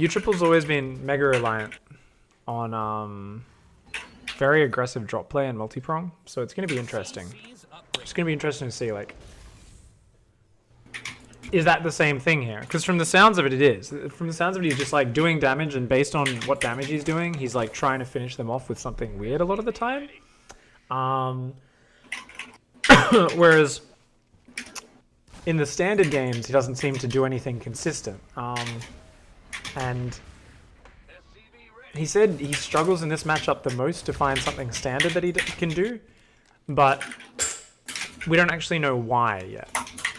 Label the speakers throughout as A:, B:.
A: U-Triple's always been mega reliant on very aggressive drop play and multi-prong, so it's going to be interesting. It's going to be interesting to see, like, is that the same thing here? Because from the sounds of it, it is. From the sounds of it, he's just like doing damage, and based on what damage he's doing, he's like trying to finish them off with something weird a lot of the time. Whereas in the standard games, he doesn't seem to do anything consistent. And he said he struggles in this matchup the most to find something standard that he can do, but we don't actually know why yet.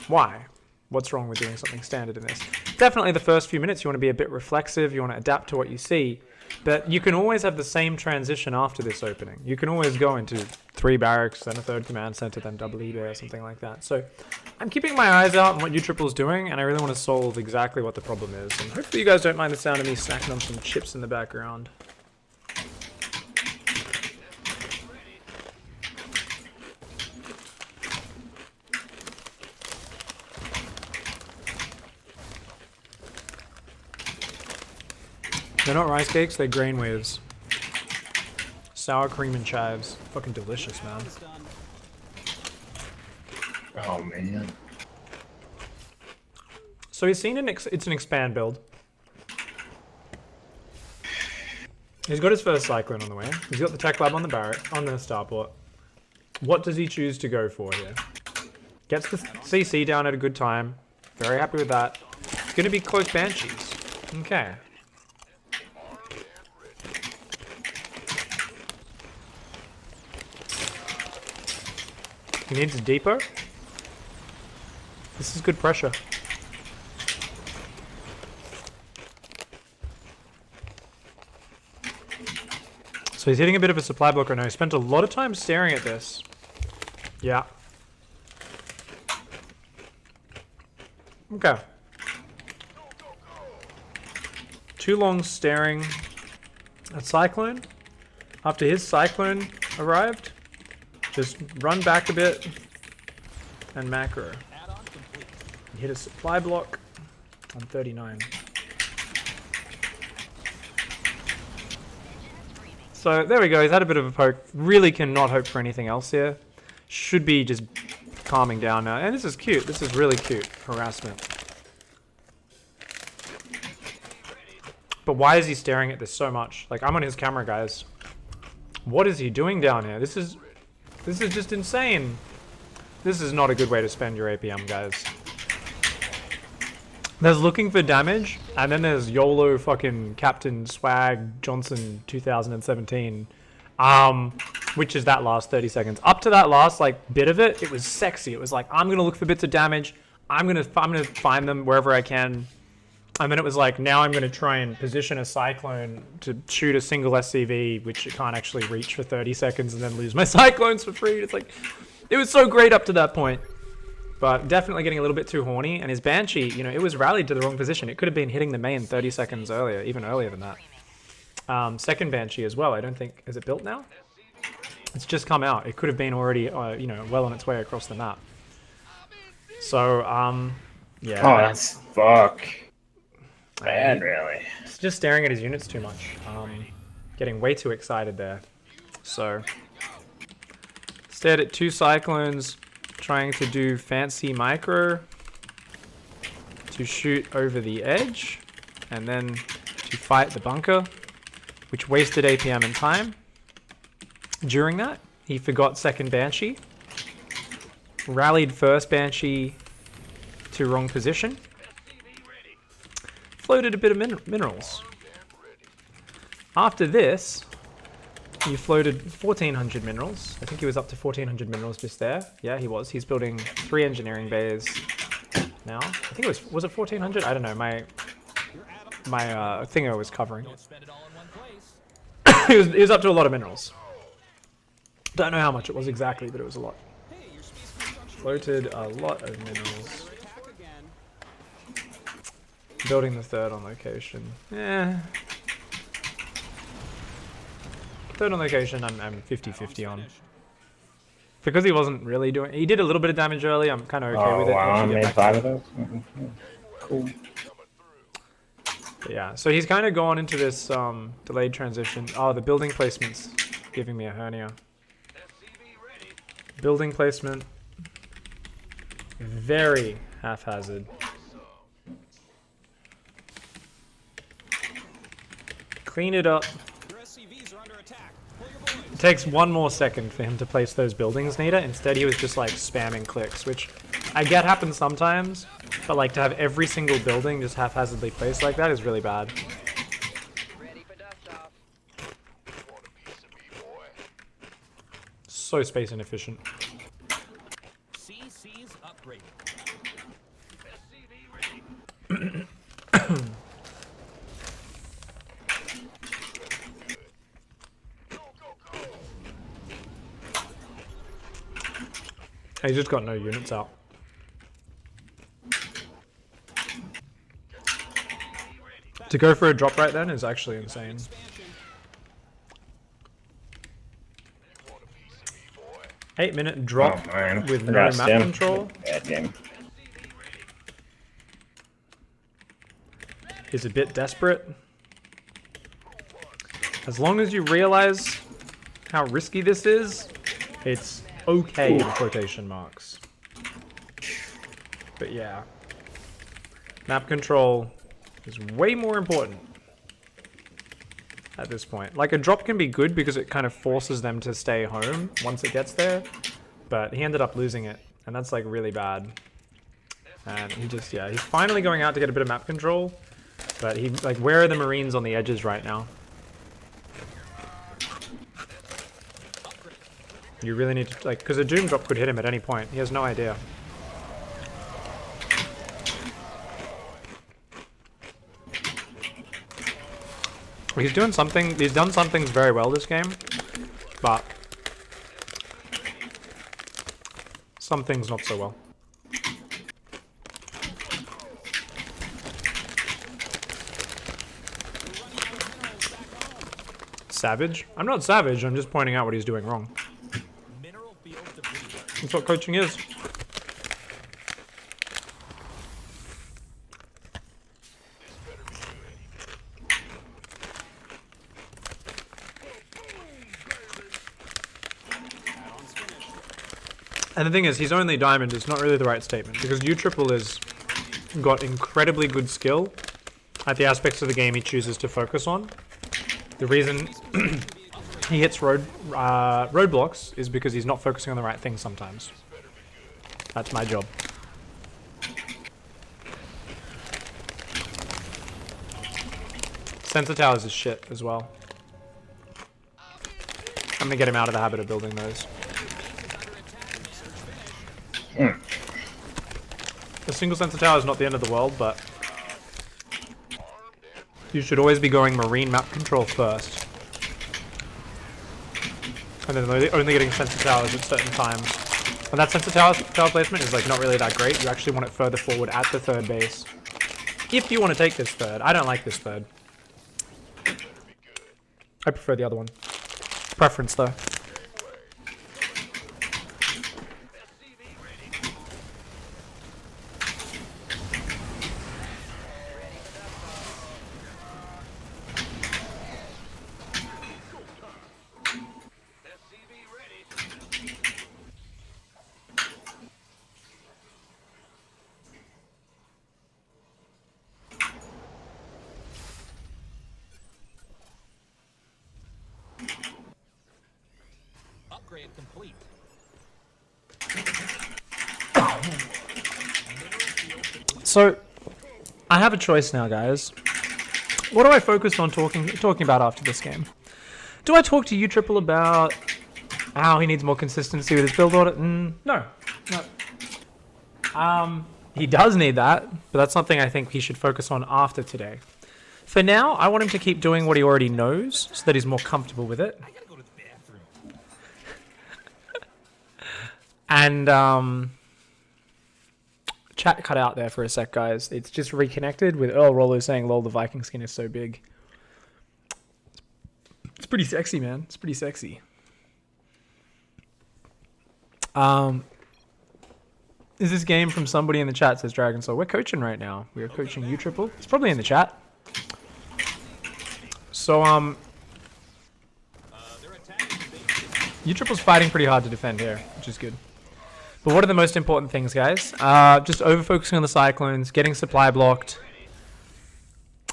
A: Why? What's wrong with doing something standard in this? Definitely the first few minutes you want to be a bit reflexive, you want to adapt to what you see, but you can always have the same transition after this opening. You can always go into 3 barracks, then a 3rd command center, then double eBay or something like that. So I'm keeping my eyes out on what U-Triple's doing, and I really want to solve exactly what the problem is. And hopefully you guys don't mind the sound of me snacking on some chips in the background. They're not rice cakes, they're grain waves. Sour cream and chives. Fucking delicious, man.
B: Oh, man.
A: So he's seen it's an expand build. He's got his first Cyclone on the way. He's got the Tech Lab on the Barrett, on the Starport. What does he choose to go for here? Gets the CC down at a good time. Very happy with that. It's going to be close Banshees. Okay. He needs a depot. This is good pressure. So he's hitting a bit of a supply block right now. He spent a lot of time staring at this. Yeah. Okay. Too long staring at Cyclone. After his Cyclone arrived, just run back a bit and macro. He hit a supply block on 39. So there we go, he's had a bit of a poke. Really cannot hope for anything else here. Should be just calming down now. And this is cute, this is really cute. Harassment. But why is he staring at this so much? Like, I'm on his camera, guys. What is he doing down here? This is just insane. This is not a good way to spend your APM, guys. There's looking for damage, and then there's YOLO fucking Captain Swag Johnson 2017, which is that last 30 seconds. Up to that last like bit of it, it was sexy. It was like, I'm gonna look for bits of damage. I'm gonna find them wherever I can. And then it was like, now I'm gonna try and position a Cyclone to shoot a single SCV, which it can't actually reach for 30 seconds, and then lose my Cyclones for free. It's like, it was so great up to that point. But definitely getting a little bit too horny, and his Banshee, you know, it was rallied to the wrong position. It could have been hitting the main 30 seconds earlier, even earlier than that. Second Banshee as well, I don't think, is it built now? It's just come out. It could have been already, you know, well on its way across the map. So, yeah.
B: Oh, that's fuck. Bad, really.
A: He's just staring at his units too much. Getting way too excited there. So, stared at 2 Cyclones, trying to do fancy micro to shoot over the edge, and then to fight the bunker, which wasted APM and time. During that, he forgot second Banshee, rallied first Banshee to wrong position, floated a bit of minerals. After this, you floated 1,400 minerals. I think he was up to 1,400 minerals just there. Yeah, he was. He's building 3 engineering bays now. I think it was it 1,400? I don't know. My thinger was covering. He was up to a lot of minerals. Don't know how much it was exactly, but it was a lot. Floated a lot of minerals. Building the 3rd on location. Yeah. 3rd on location, I'm 50-50 on. Because he wasn't really doing... He did a little bit of damage early, I'm kind of okay with it.
B: Wow, I made 5 of those? Cool.
A: But yeah, so he's kind of gone into this delayed transition. Oh, the building placement's giving me a hernia. Building placement. Very haphazard. Clean it up. It takes one more second for him to place those buildings, Nita. Instead, he was just like spamming clicks, which I get happens sometimes, but like to have every single building just haphazardly placed like that is really bad. So space inefficient.
C: CC's upgraded.
A: He just got no units out. To go for a drop right then is actually insane. 8-minute drop with no map control
B: Bad game.
A: is a bit desperate. As long as you realize how risky this is, it's okay in quotation marks. But yeah, map control is way more important at this point. Like a drop can be good because it kind of forces them to stay home once it gets there, but he ended up losing it, and that's like really bad. And he just, yeah, he's finally going out to get a bit of map control, but he, like, where are the Marines on the edges right now? You really need to, like, because a Doom drop could hit him at any point. He has no idea. He's doing something, he's done some things very well this game, but some things not so well. Savage? I'm not savage, I'm just pointing out what he's doing wrong. That's what coaching is. And the thing is, he's only diamond is not really the right statement, because U triple has got incredibly good skill at the aspects of the game he chooses to focus on. The reason he hits roadblocks is because he's not focusing on the right thing sometimes. That's my job. Sensor towers is shit as well. I'm gonna get him out of the habit of building those. The single sensor tower is not the end of the world, but you should always be going Marine map control first. And then only getting sensor towers at certain times. And that sensor tower placement is like not really that great. You actually want it further forward at the third base. If you want to take this third. I don't like this third. I prefer the other one. Preference though.
C: Upgrade complete.
A: So, I have a choice now, guys. What do I focus on talking about after this game? Do I talk to U Triple about how he needs more consistency with his build order? No. He does need that, but that's something I think he should focus on after today. For now, I want him to keep doing what he already knows, so that he's more comfortable with it.
C: I gotta go to the bathroom.
A: And, chat cut out there for a sec, guys. It's just reconnected with Earl Rollo saying, lol, the Viking skin is so big. It's pretty sexy, man. It's pretty sexy. Is this game from somebody in the chat, says Dragon Soul. We're coaching right now. We are coaching U Triple. It's probably in the chat. So
C: They're attacking base.
A: U-Triple's fighting pretty hard to defend here, which is good. But what are the most important things, guys? Just over-focusing on the Cyclones, getting supply blocked,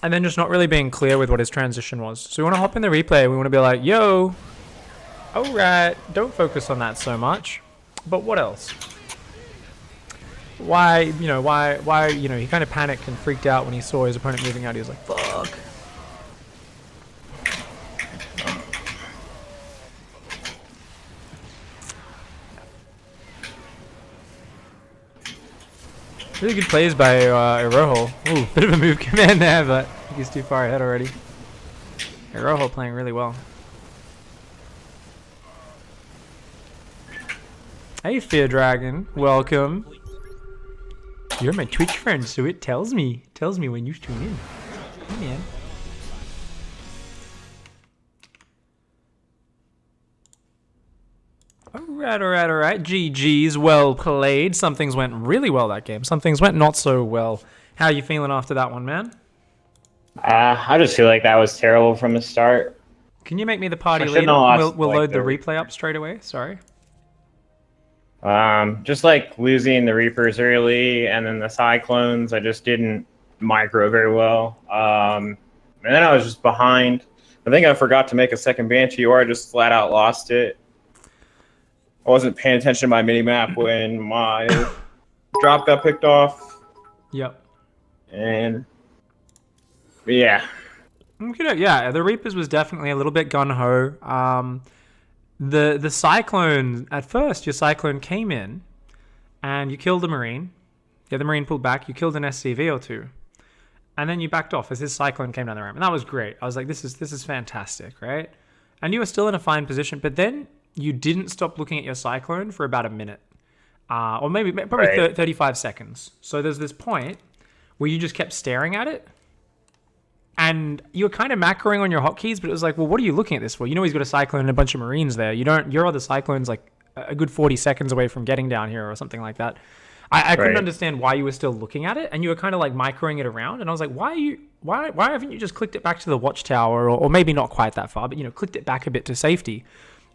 A: and then just not really being clear with what his transition was. So we want to hop in the replay. We want to be like, yo, alright, don't focus on that so much. But what else? Why, you know, he kind of panicked and freaked out when he saw his opponent moving out. He was like, fuck. Really good plays by Iroho. Ooh, bit of a move command there, but I think he's too far ahead already. Iroho playing really well. Hey, Fear Dragon, welcome. You're my Twitch friend, so it tells me when you tune in. Hey, man. Alright. GG's, well played. Some things went really well that game. Some things went not so well. How are you feeling after that one, man?
B: I just feel like that was terrible from the start.
A: Can you make me the party
B: I shouldn't
A: leader?
B: have lost,
A: We'll
B: like,
A: load the
B: the-
A: replay up straight away. Sorry.
B: Just like losing the Reapers early and then the Cyclones, I just didn't micro very well. And then I was just behind. I think I forgot to make a second Banshee, or I just flat out lost it. I wasn't paying attention to my minimap when my drop got picked off.
A: Yep.
B: And yeah.
A: Okay, yeah, the Reapers was definitely a little bit gun-ho. The Cyclone, at first, your Cyclone came in, and you killed a Marine. Yeah, the Marine pulled back, you killed an SCV or two. And then you backed off as his Cyclone came down the ramp. And that was great. I was like, this is fantastic, right? And you were still in a fine position, but then you didn't stop looking at your Cyclone for about a minute. Or probably
B: Right.
A: 35 seconds. So there's this point where you just kept staring at it. And you were kind of macroing on your hotkeys, but it was like, well, what are you looking at this for? You know he's got a Cyclone and a bunch of Marines there. Your other Cyclone's like a good 40 seconds away from getting down here or something like that. I couldn't
B: Right.
A: understand why you were still looking at it, and you were kind of like microing it around. And I was like, why haven't you just clicked it back to the watchtower, or maybe not quite that far, but clicked it back a bit to safety,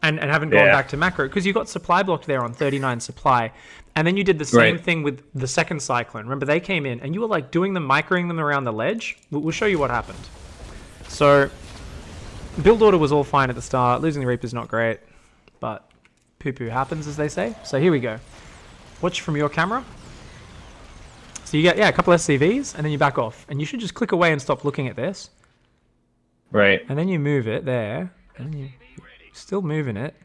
A: and haven't gone
B: Yeah.
A: back to macro, because you got supply blocked there on 39 supply, and then you did the same
B: Right.
A: thing with the second Cyclone. Remember, they came in, and you were like microing them around the ledge. We'll show you what happened. So, build order was all fine at the start. Losing the Reaper's not great, but poo-poo happens, as they say. So here we go. Watch from your camera. So you get, a couple SCVs, and then you back off. And you should just click away and stop looking at this.
B: Right.
A: And then you move it there. And then you're still moving it.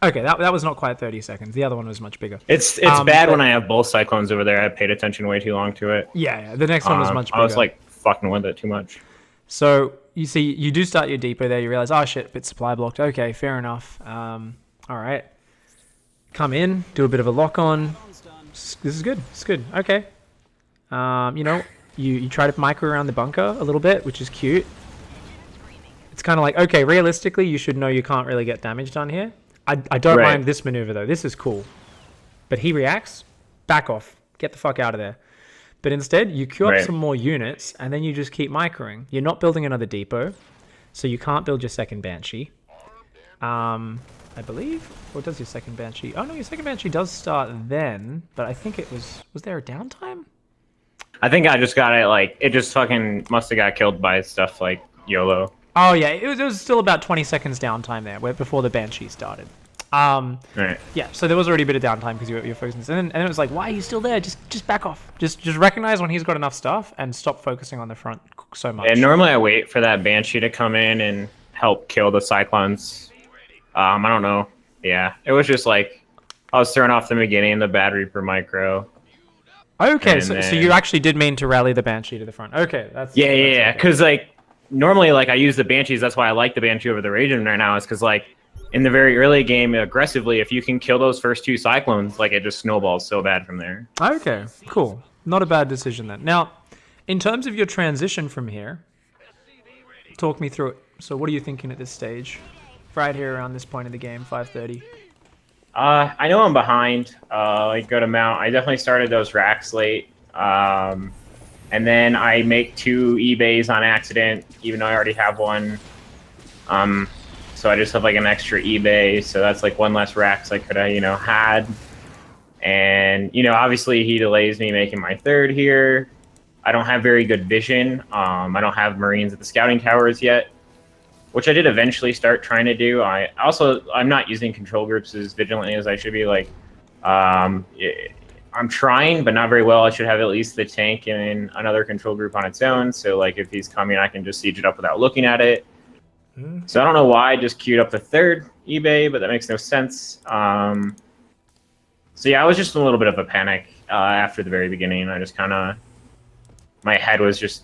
A: Okay, that was not quite 30 seconds. The other one was much bigger.
B: It's bad
A: but-
B: when I have both Cyclones over there. I paid attention way too long to it.
A: Yeah, the next one was much bigger.
B: I was like fucking with it too much.
A: So you see, you do start your depot there. You realize, oh shit, bit supply blocked. Okay, fair enough. All right, come in, do a bit of a lock on. This is good. It's good. Okay. You try to micro around the bunker a little bit, which is cute. It's kind of like, okay, realistically, you should know you can't really get damage done here. I don't
B: Right.
A: mind this maneuver though. This is cool. But he reacts. Back off. Get the fuck out of there. But instead, you queue up
B: Right.
A: some more units, and then you just keep microing. You're not building another depot, so you can't build your second Banshee. I believe? What does your second Banshee? Oh no, your second Banshee does start then, but I think it was there a downtime?
B: I think I just got it, like, it just fucking must have got killed by stuff like YOLO.
A: Oh yeah, it was still about 20 seconds downtime there, before the Banshee started.
B: Right.
A: Yeah, so there was already a bit of downtime because you're focusing this. And then it was like, why are you still there? Just back off. Just recognize when he's got enough stuff and stop focusing on the front so much.
B: And normally I wait for that Banshee to come in and help kill the Cyclones. I don't know. Yeah, it was just like, I was thrown off the beginning, the Bad Reaper micro.
A: Okay,
B: And
A: so
B: then-
A: you actually did mean to rally the Banshee to the front. Okay, that's
B: Yeah,
A: that's
B: yeah,
A: okay.
B: because like, normally like I use the Banshees, that's why I like the Banshee over the Radiant right now, is because like, in the very early game, aggressively, if you can kill those first two Cyclones, like it just snowballs so bad from there.
A: Okay, cool. Not a bad decision then. Now, in terms of your transition from here, talk me through it. So what are you thinking at this stage? Right here around this point of the game, 5:30.
B: I know I'm behind, like good amount. I definitely started those racks late. and then I make 2 eBays on accident, even though I already have one. So I just have like an extra eBay, so that's like 1 less racks I could have, had. And obviously he delays me making my 3rd here. I don't have very good vision. I don't have Marines at the scouting towers yet, which I did eventually start trying to do. I'm not using control groups as vigilantly as I should be. Like, I'm trying, but not very well. I should have at least the tank in another control group on its own. So like if he's coming, I can just siege it up without looking at it. So I don't know why I just queued up the 3rd eBay, but that makes no sense. So yeah, I was just in a little bit of a panic after the very beginning. I just kind of, my head was just,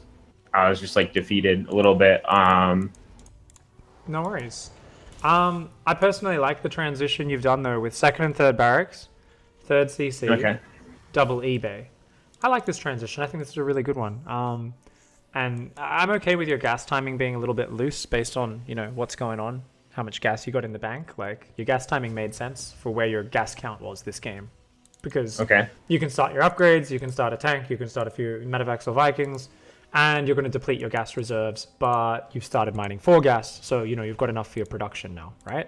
B: I was just like defeated a little bit.
A: No worries. I personally like the transition you've done though with 2nd and 3rd barracks, 3rd CC,
B: Okay.
A: double eBay. I like this transition. I think this is a really good one. And I'm okay with your gas timing being a little bit loose based on, what's going on, how much gas you got in the bank. Like, your gas timing made sense for where your gas count was this game. Because you can start your upgrades, you can start a tank, you can start a few medevacs or Vikings, and you're going to deplete your gas reserves, but you've started mining 4 gas, so, you've got enough for your production now, right?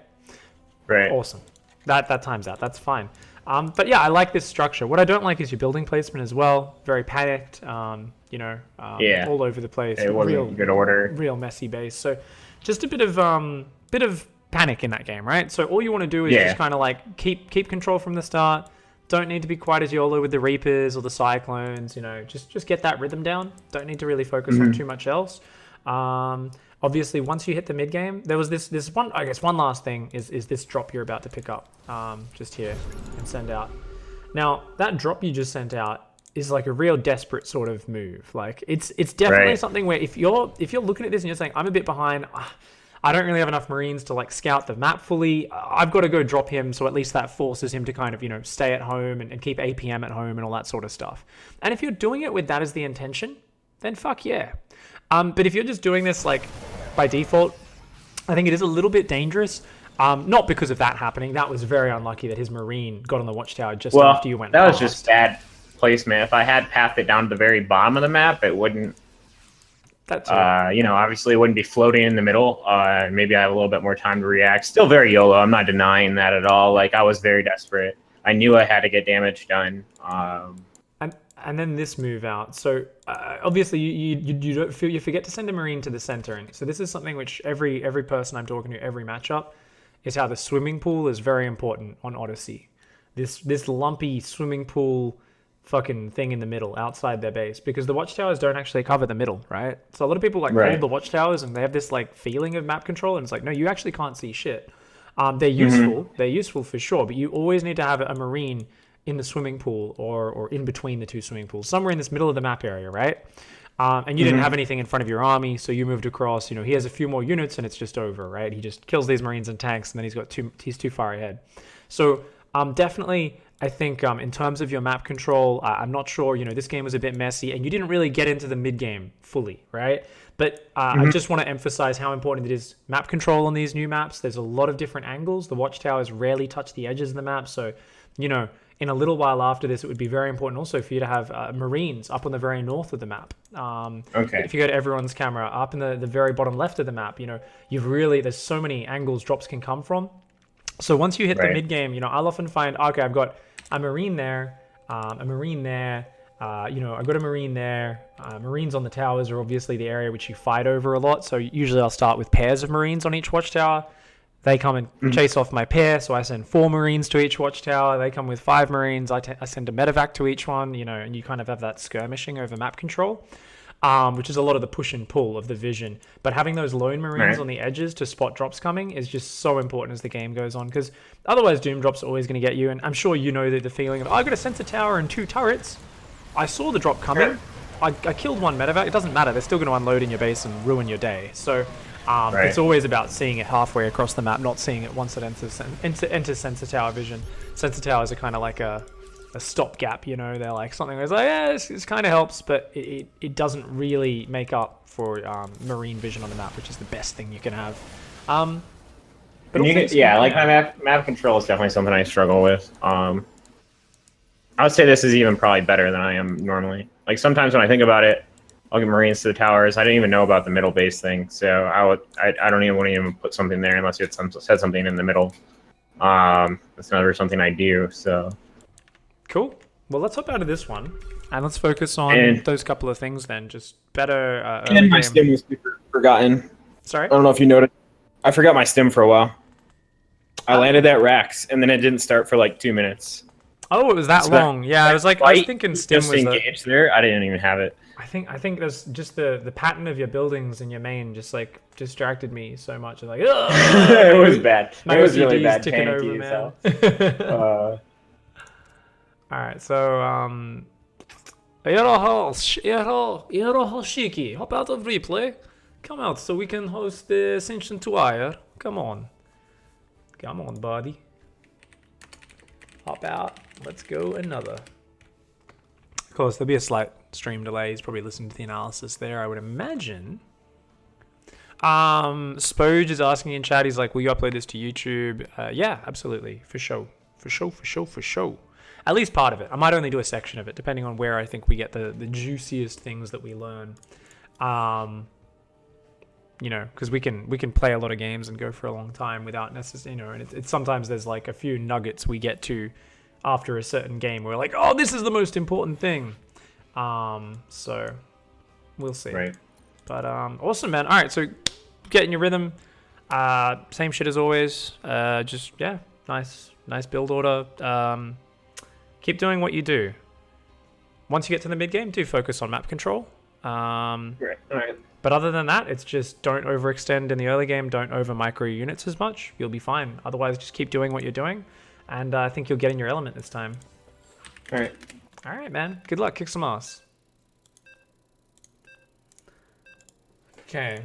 B: Right.
A: Awesome. That times out. That's fine. But yeah, I like this structure. What I don't like is your building placement as well. Very panicked, all over the place.
B: It wasn't good order.
A: Real messy base. So just a bit of panic in that game, right? So all you want to do is just kind of like keep control from the start. Don't need to be quite as YOLO with the Reapers or the Cyclones, just get that rhythm down. Don't need to really focus on too much else. Obviously, once you hit the mid game, there was this one. I guess one last thing is this drop you're about to pick up, just here and send out. Now that drop you just sent out is like a real desperate sort of move. Like it's definitely something where if you're looking at this and you're saying I'm a bit behind, I don't really have enough Marines to like scout the map fully. I've got to go drop him, so at least that forces him to kind of stay at home and keep APM at home and all that sort of stuff. And if you're doing it with that as the intention, then fuck yeah. But if you're just doing this like by default, I think it is a little bit dangerous. Not because of that happening. That was very unlucky that his Marine got on the watchtower just after you went
B: that was
A: past.
B: just bad placement. If I had pathed it down to the very bottom of the map, it wouldn't.
A: That's
B: obviously it wouldn't be floating in the middle. Maybe I have a little bit more time to react. Still very YOLO. I'm not denying that at all. Like I was very desperate. I knew I had to get damage done.
A: And then this move out. So obviously you don't feel, you forget to send a Marine to the center. And so this is something which every person I'm talking to, every matchup, is how the swimming pool is very important on Odyssey. This lumpy swimming pool fucking thing in the middle outside their base, because the watchtowers don't actually cover the middle, right? So a lot of people hold the watchtowers and they have this like feeling of map control, and it's like, no, you actually can't see shit. They're useful. They're useful for sure, but you always need to have a Marine in the swimming pool or in between the two swimming pools, somewhere in this middle of the map area, right? And you didn't have anything in front of your army, so you moved across. He has a few more units and it's just over, right? He just kills these Marines and tanks, and then he's too far ahead. So definitely, I think in terms of your map control, I'm not sure. This game was a bit messy, and you didn't really get into the mid game fully, right? But I just want to emphasize how important it is map control on these new maps. There's a lot of different angles. The watchtowers rarely touch the edges of the map, so in a little while after this, it would be very important also for you to have Marines up on the very north of the map. If you go to everyone's camera, up in the very bottom left of the map, there's so many angles drops can come from. So once you hit the mid game, I'll often find, okay, I've got a Marine there, a Marine there, I've got a Marine there. Marines on the towers are obviously the area which you fight over a lot. So usually I'll start with pairs of Marines on each watchtower. They come and chase off my pair, so I send 4 Marines to each watchtower. They come with 5 Marines. I send a medevac to each one, and you kind of have that skirmishing over map control, which is a lot of the push and pull of the vision. But having those lone Marines on the edges to spot drops coming is just so important as the game goes on, because otherwise Doom drops are always going to get you. And I'm sure the feeling of, I've got a sensor tower and 2 turrets. I saw the drop coming. I killed 1 medevac. It doesn't matter. They're still going to unload in your base and ruin your day. So it's always about seeing it halfway across the map, not seeing it once it enters sensor tower vision. Sensor towers are kind of like a stopgap, They're like something where it's like, yeah, this kind of helps, but it doesn't really make up for Marine vision on the map, which is the best thing you can have. But
B: my map control is definitely something I struggle with. I would say this is even probably better than I am normally. Like sometimes when I think about it, I'll get Marines to the towers. I didn't even know about the middle base thing, so I don't even want to even put something there unless you had said something in the middle. That's never something I do. So
A: Cool. Well, let's hop out of this one and let's focus on
B: And-
A: those couple of things then. Just better early
B: and my
A: game.
B: stim was forgotten.
A: Sorry.
B: I don't know if you noticed. I forgot my stim for a while. I landed at Rax, and then it didn't start for like 2 minutes.
A: Oh, it was that
B: So that-
A: long. Yeah, I was thinking stim
B: Just
A: was the.
B: engaged there. I didn't even have it.
A: I think there's just the pattern of your buildings and your main just like distracted me so much. Like,
B: It was bad.
A: my
B: It was really
A: OCD is
B: bad.
A: ticking
B: Panicky
A: over,
B: as
A: man.
B: hell.
A: All right, so Shiki, hop out of replay. Come out so we can host the Ascension to Wire. Come on, buddy. Hop out. Let's go another. Of course, there'll be a slight stream delay. He's probably listening to the analysis there, I would imagine. Spoge is asking in chat, he's like, will you upload this to YouTube? Yeah, absolutely. For sure. At least part of it. I might only do a section of it, depending on where I think we get the juiciest things that we learn. You know, because we can play a lot of games and go for a long time without necessarily, you know, and it's sometimes there's like a few nuggets we get to after a certain game where we're like, oh, this is the most important thing. So we'll see.
B: Right.
A: But awesome, man. All right, so get in your rhythm. Same shit as always. Just yeah, nice build order. Keep doing what you do. Once you get to the mid game, do focus on map control.
B: Right. All right.
A: But other than that, it's just don't overextend in the early game. Don't over micro units as much. You'll be fine. Otherwise, just keep doing what you're doing, and I think you'll get in your element this time.
B: All right.
A: All right, man. Good luck. Kick some ass. Okay.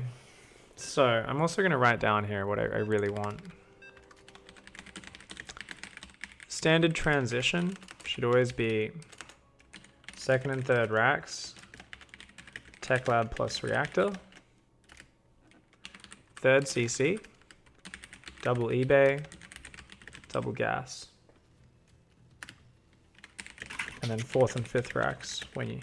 A: So I'm also gonna write down here what I really want. Standard transition should always be second and third racks, tech lab plus reactor, third CC, double eBay, double gas, and then fourth and fifth racks when you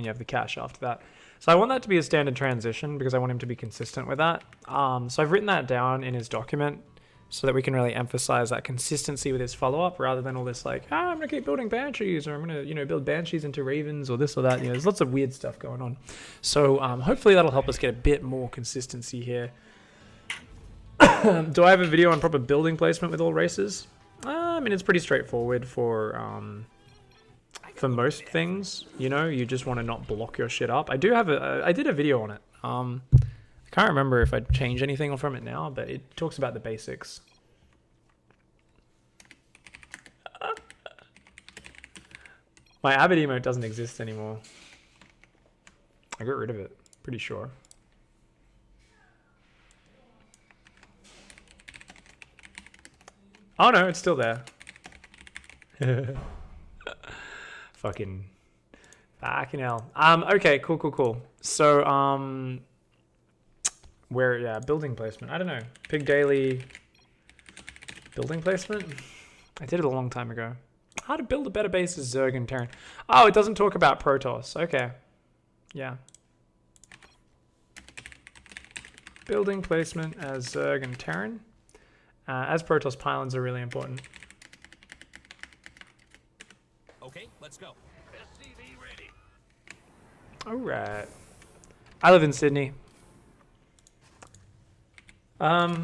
A: have the cash after that. So I want that to be a standard transition because I want him to be consistent with that. So I've written that down in his document so that we can really emphasize that consistency with his follow-up rather than all this like, I'm going to keep building Banshees, or I'm going to, you know, build Banshees into Ravens, or this or that. You know, there's lots of weird stuff going on. So hopefully that'll help us get a bit more consistency here. Do I have a video on proper building placement with all races? I mean, it's pretty straightforward for most things. You know, you just want to not block your shit up. I did a video on it. I can't remember if I'd change anything from it now, but it talks about the basics. My Abbott emote doesn't exist anymore. I got rid of it, pretty sure. Oh no, it's still there. Fucking hell. Okay, cool. So, building placement. I don't know. Pig Daily building placement? I did it a long time ago. How to build a better base is Zerg and Terran. Oh, it doesn't talk about Protoss. Okay. Yeah. Building placement as Zerg and Terran. As Protoss, pylons are really important.
C: Okay, let's go. SCV ready.
A: Alright. I live in Sydney. I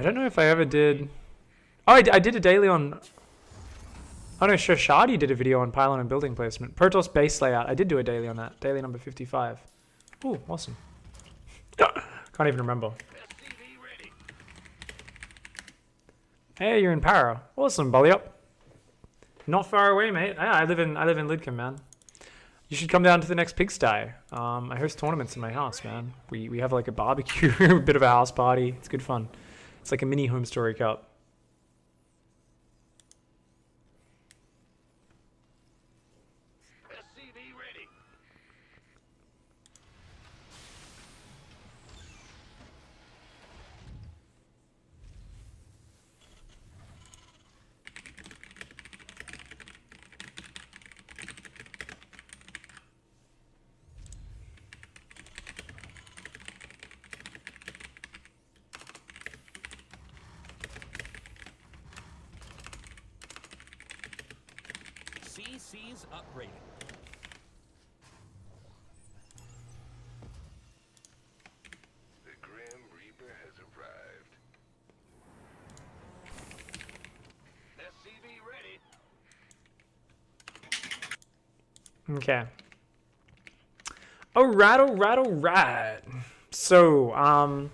A: don't know if I ever did... Oh, I did a daily on... Oh no, sure, Shadi did a video on pylon and building placement. Protoss base layout. I did do a daily on that. Daily number 55. Ooh, awesome. Can't even remember. Hey, you're in Para. Awesome, Bully up. Not far away, mate. Yeah, I live in Lidcombe, man. You should come down to the next pigsty. I host tournaments in my house, man. We have like a barbecue, a bit of a house party. It's good fun. It's like a mini Home Story Cup.
C: SCV ready. CC's upgraded.
D: The Grim Reaper has arrived. SCV ready.
A: Okay. Alright. So,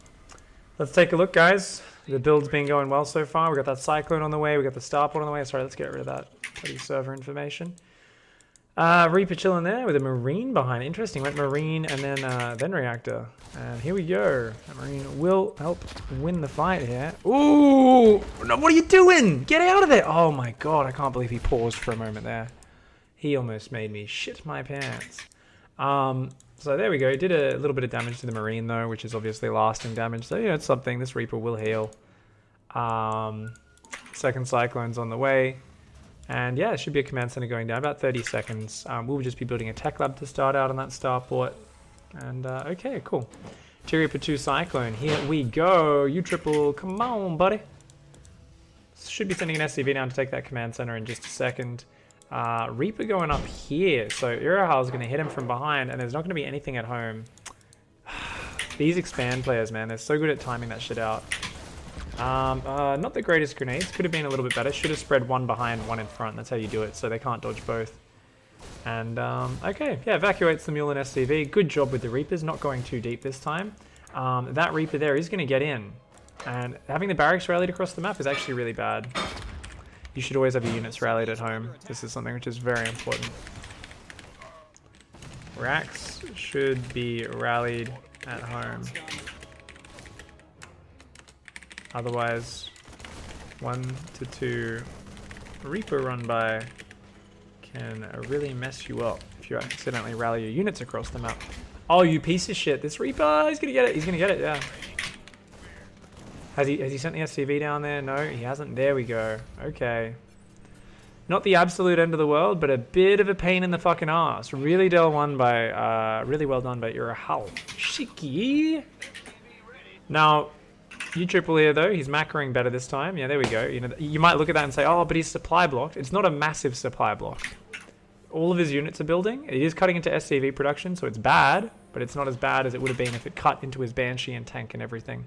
A: let's take a look, guys. The build's been going well so far. We got that Cyclone on the way. We got the Starport on the way. Sorry, let's get rid of that bloody server information. Reaper chilling there with a Marine behind. Interesting. Went Marine and then Reactor. And here we go. That Marine will help win the fight here. Ooh! No, what are you doing? Get out of there! Oh my god, I can't believe he paused for a moment there. He almost made me shit my pants. So there we go. He did a little bit of damage to the Marine though, which is obviously lasting damage. So yeah, it's something. This Reaper will heal. Second Cyclone's on the way. And yeah, it should be a command center going down. About 30 seconds. We'll just be building a tech lab to start out on that starport. And okay, cool. T-Reaper 2 Cyclone. Here we go. You triple. Come on, buddy. Should be sending an SCV down to take that command center in just a second. Reaper going up here, so Irahal is going to hit him from behind, and there's not going to be anything at home. These expand players, man, they're so good at timing that shit out. Not the greatest grenades, could have been a little bit better. Should have spread one behind, one in front. That's how you do it, so they can't dodge both. And okay, yeah, evacuates the Mule and SCV. Good job with the Reapers, not going too deep this time. That Reaper there is going to get in, and having the barracks rallied across the map is actually really bad. You should always have your units rallied at home. This is something which is very important. Racks should be rallied at home. Otherwise, 1 to 2 Reaper run by can really mess you up if you accidentally rally your units across the map. Oh, you piece of shit. This Reaper, he's gonna get it. He's gonna get it, yeah. Has he sent the SCV down there? No, he hasn't. There we go. Okay. Not the absolute end of the world, but a bit of a pain in the fucking ass. Really well done by Irahal. Shiki. Now, you triple here though. He's macroing better this time. Yeah, there we go. You know, you might look at that and say, oh, but he's supply blocked. It's not a massive supply block. All of his units are building. It is cutting into SCV production, so it's bad, but it's not as bad as it would have been if it cut into his Banshee and tank and everything.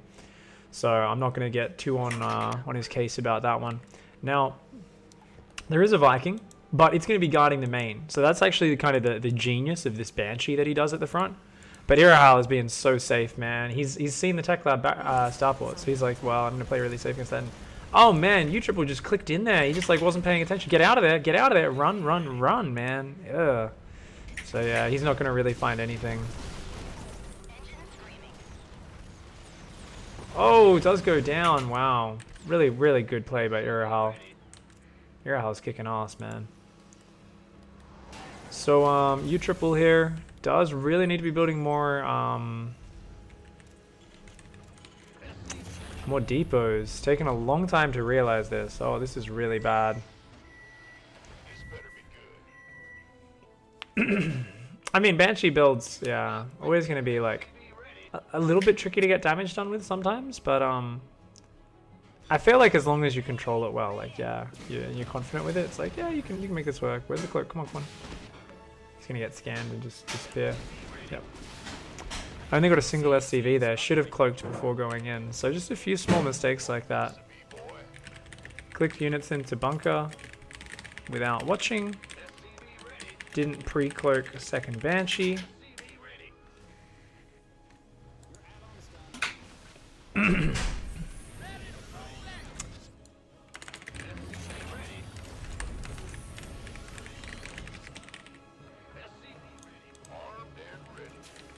A: So I'm not going to get too on his case about that one. Now, there is a Viking, but it's going to be guarding the main. So that's actually kind of the genius of this Banshee that he does at the front. But Irahal is being so safe, man. He's seen the Tech Lab starport, so he's like, well, I'm going to play really safe against that. And, oh, man, U-Triple just clicked in there. He just like wasn't paying attention. Get out of there. Get out of there. Run, run, run, man. Ugh. So, yeah, he's not going to really find anything. Oh, it does go down. Wow. Really, really good play by Irahal. Irahal's kicking ass, man. So, U-Triple here does really need to be building more, more depots. Taking a long time to realize this. Oh, this is really bad. I mean, Banshee builds, yeah, always going to be like a little bit tricky to get damage done with sometimes, but I feel like as long as you control it well, like yeah, you're confident with it, it's like yeah, you can make this work. Where's the cloak? Come on, come on. He's gonna get scanned and just disappear. Yep. I only got a single SCV there. Should have cloaked before going in. So just a few small mistakes like that. Click units into bunker without watching. Didn't pre-cloak a second Banshee.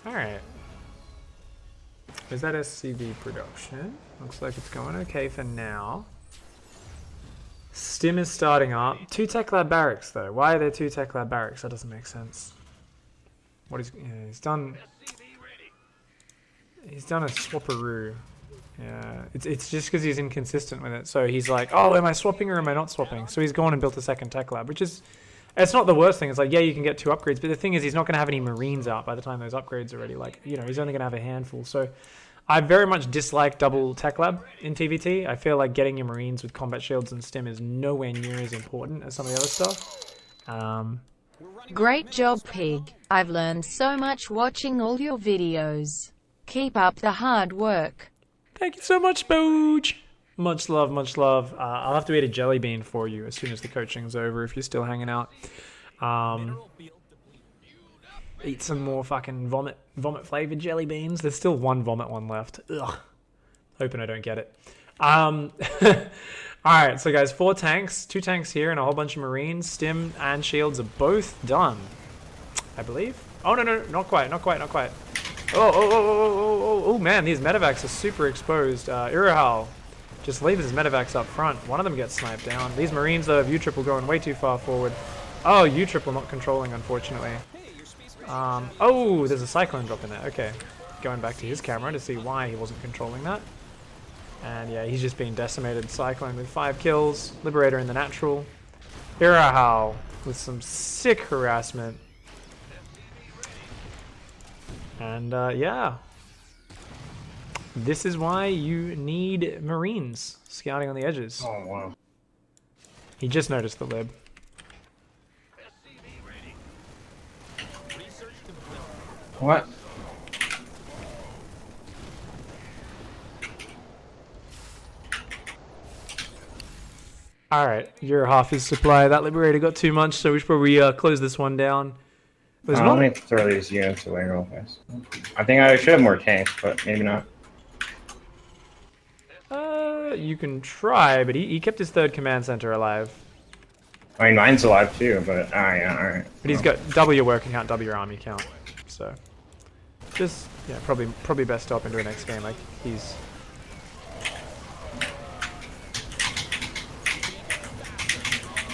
A: Alright. Is that SCV production? Looks like it's going okay for now. Stim is starting up. 2 Tech Lab barracks though. Why are there 2 Tech Lab barracks? That doesn't make sense. What is he's done a swapperoo. Yeah, it's just because he's inconsistent with it. So he's like, oh, am I swapping or am I not swapping? So he's gone and built a second Tech Lab, which is, it's not the worst thing. It's like, yeah, you can get 2 upgrades, but the thing is he's not going to have any Marines out by the time those upgrades are ready. Like, you know, he's only going to have a handful. So I very much dislike double Tech Lab in TvT. I feel like getting your Marines with combat shields and stim is nowhere near as important as some of the other stuff.
E: Great job, Pig. I've learned so much watching all your videos. Keep up the hard work.
A: Thank you so much, Booge. Much love, much love. I'll have to eat a jelly bean for you as soon as the coaching's over if you're still hanging out. Eat some more fucking vomit flavored jelly beans. There's still one vomit one left. Ugh. Hoping I don't get it. Alright, so guys, 4 tanks, 2 tanks here, and a whole bunch of marines. Stim and shields are both done, I believe. Oh, no, not quite. Oh, man, these medevacs are super exposed. Irohal just leaves his medevacs up front. One of them gets sniped down. These marines, though, have U-triple going way too far forward. Oh, U-triple not controlling, unfortunately. Oh, there's a cyclone drop in there. Okay, going back to his camera to see why he wasn't controlling that. And yeah, he's just being decimated. Cyclone with 5 kills. Liberator in the natural. Irahal with some sick harassment. And yeah. This is why you need Marines scouting on the edges.
B: Oh, wow.
A: He just noticed the lib.
B: What?
A: Alright, you're half his supply. That Liberator got too much, so we should probably close this one down. There's
B: Let me throw these units away real fast. I think I should have more tanks, but maybe not.
A: You can try, but he kept his 3rd command center alive.
B: I mean, mine's alive too, but yeah, alright.
A: But he's got double your working count, double your army count. So, just, yeah, probably best to hop into a next game. Like, he's...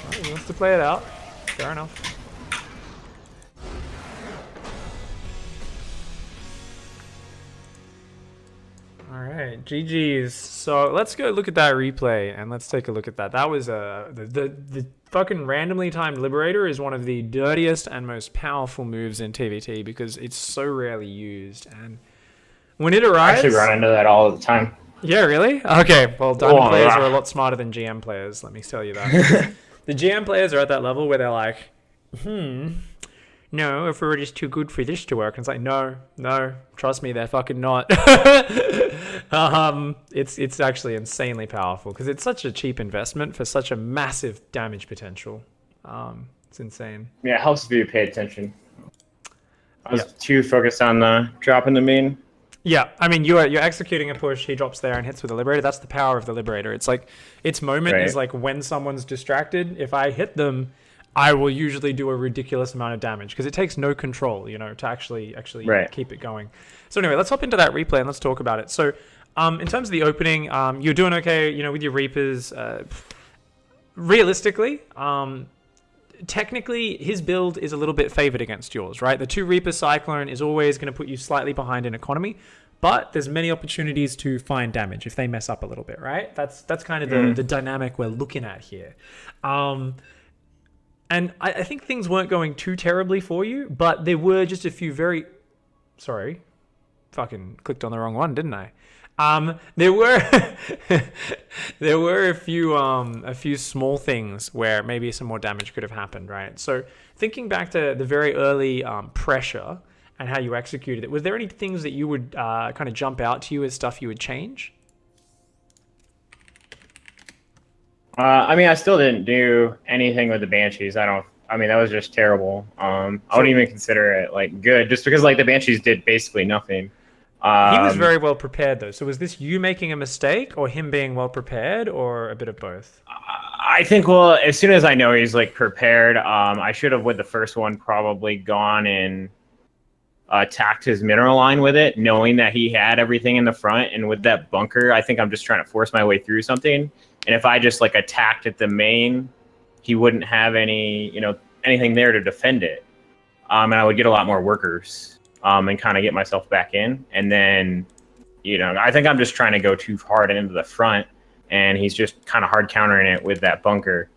A: Oh, he wants to play it out. Fair enough. Alright, GG's. So let's go look at that replay and let's take a look at that. That was the fucking randomly timed Liberator is one of the dirtiest and most powerful moves in TvT because it's so rarely used. And when it arrives...
B: I actually run into that all the time.
A: Yeah, really? Okay, well, Diamond players are a lot smarter than GM players, let me tell you that. The GM players are at that level where they're like, no, if we were just too good for this to work. And it's like, no, trust me, they're fucking not. It's actually insanely powerful because it's such a cheap investment for such a massive damage potential. It's insane.
B: Yeah, it helps if you pay attention. I was too focused on the drop in the main.
A: Yeah, I mean, you're executing a push, he drops there and hits with the Liberator. That's the power of the Liberator. It's like, its moment is like when someone's distracted. If I hit them, I will usually do a ridiculous amount of damage because it takes no control, to actually keep it going. So anyway, let's hop into that replay and let's talk about it. So in terms of the opening, you're doing okay, with your Reapers. Realistically, technically, his build is a little bit favored against yours, right? The 2 Reaper Cyclone is always going to put you slightly behind in economy, but there's many opportunities to find damage if they mess up a little bit, right? That's kind of the dynamic we're looking at here. And I think things weren't going too terribly for you, but there were just a few Sorry. Fucking clicked on the wrong one, didn't I? There were there were a few small things where maybe some more damage could have happened, right? So thinking back to the very early pressure and how you executed it, was there any things that you would kind of jump out to you as stuff you would change?
B: I mean, I still didn't do anything with the Banshees. I mean, that was just terrible. I wouldn't even consider it like good, just because like the Banshees did basically nothing.
A: He was very well prepared though. So was this you making a mistake or him being well prepared or a bit of both?
B: I think, well, as soon as I know he's like prepared, I should have with the first one probably gone and attacked his mineral line with it, knowing that he had everything in the front. And with that bunker, I think I'm just trying to force my way through something. And if I just like attacked at the main, he wouldn't have anything there to defend it. And I would get a lot more workers and kind of get myself back in. And then, I think I'm just trying to go too hard into the front. And he's just kind of hard countering it with that bunker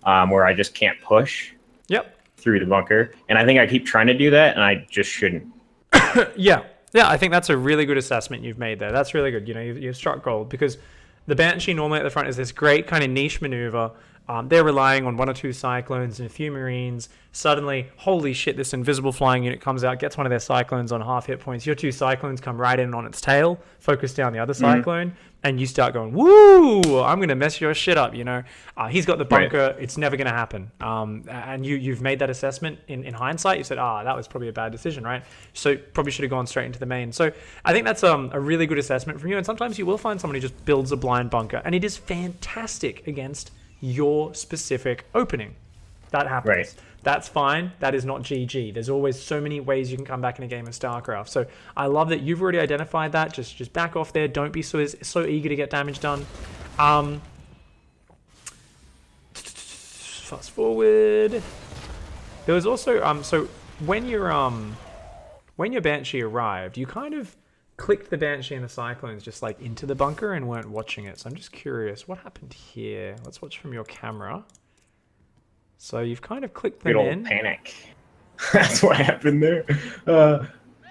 B: where I just can't push through the bunker. And I think I keep trying to do that, and I just shouldn't.
A: Yeah, I think that's a really good assessment you've made there. That's really good. You've struck gold because the Banshee normally at the front is this great kind of niche maneuver They're relying on 1 or 2 Cyclones and a few Marines. Suddenly, holy shit, this invisible flying unit comes out, gets one of their Cyclones on half hit points. Your 2 Cyclones come right in on its tail, focus down the other Cyclone, and you start going, woo, I'm going to mess your shit up, you know. He's got the bunker. Right. It's never going to happen. And you've made that assessment in hindsight. You said, that was probably a bad decision, right? So probably should have gone straight into the main. So I think that's a really good assessment from you. And sometimes you will find someone who just builds a blind bunker. And it is fantastic against your specific opening. That happens. Right. That's fine. That is not GG. There's always so many ways you can come back in a game of StarCraft. So I love that you've already identified that. Just back off there. Don't be so eager to get damage done. Fast forward. There was also so when your Banshee arrived, you kind of clicked the Banshee and the Cyclones just like into the bunker and weren't watching it. So I'm just curious, what happened here? Let's watch from your camera. So you've kind of clicked them in.
B: Panic. That's what happened there.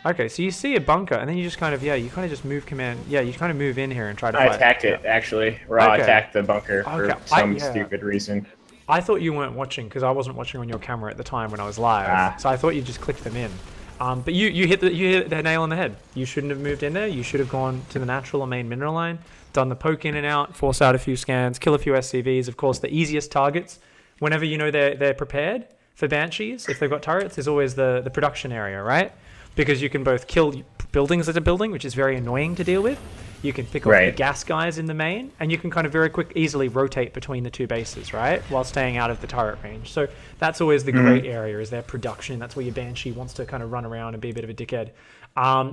A: Okay, so you see a bunker, and then you just kind of, you kind of just move command. Yeah, you kind of move in here and try to fight.
B: I attacked it, actually. Raw attacked the bunker for some stupid reason.
A: I thought you weren't watching because I wasn't watching on your camera at the time when I was live. So I thought you just clicked them in. But you hit the nail on the head. You shouldn't have moved in there. You should have gone to the natural or main mineral line, done the poke in and out, force out a few scans, kill a few SCVs. Of course, the easiest targets, whenever you know they're prepared for Banshees, if they've got turrets, is always the production area, right? Because you can both kill buildings as a building, which is very annoying to deal with. You can pick off the gas guys in the main, and you can kind of very easily rotate between the 2 bases, right? While staying out of the turret range. So that's always the great area, is their production. That's where your Banshee wants to kind of run around and be a bit of a dickhead.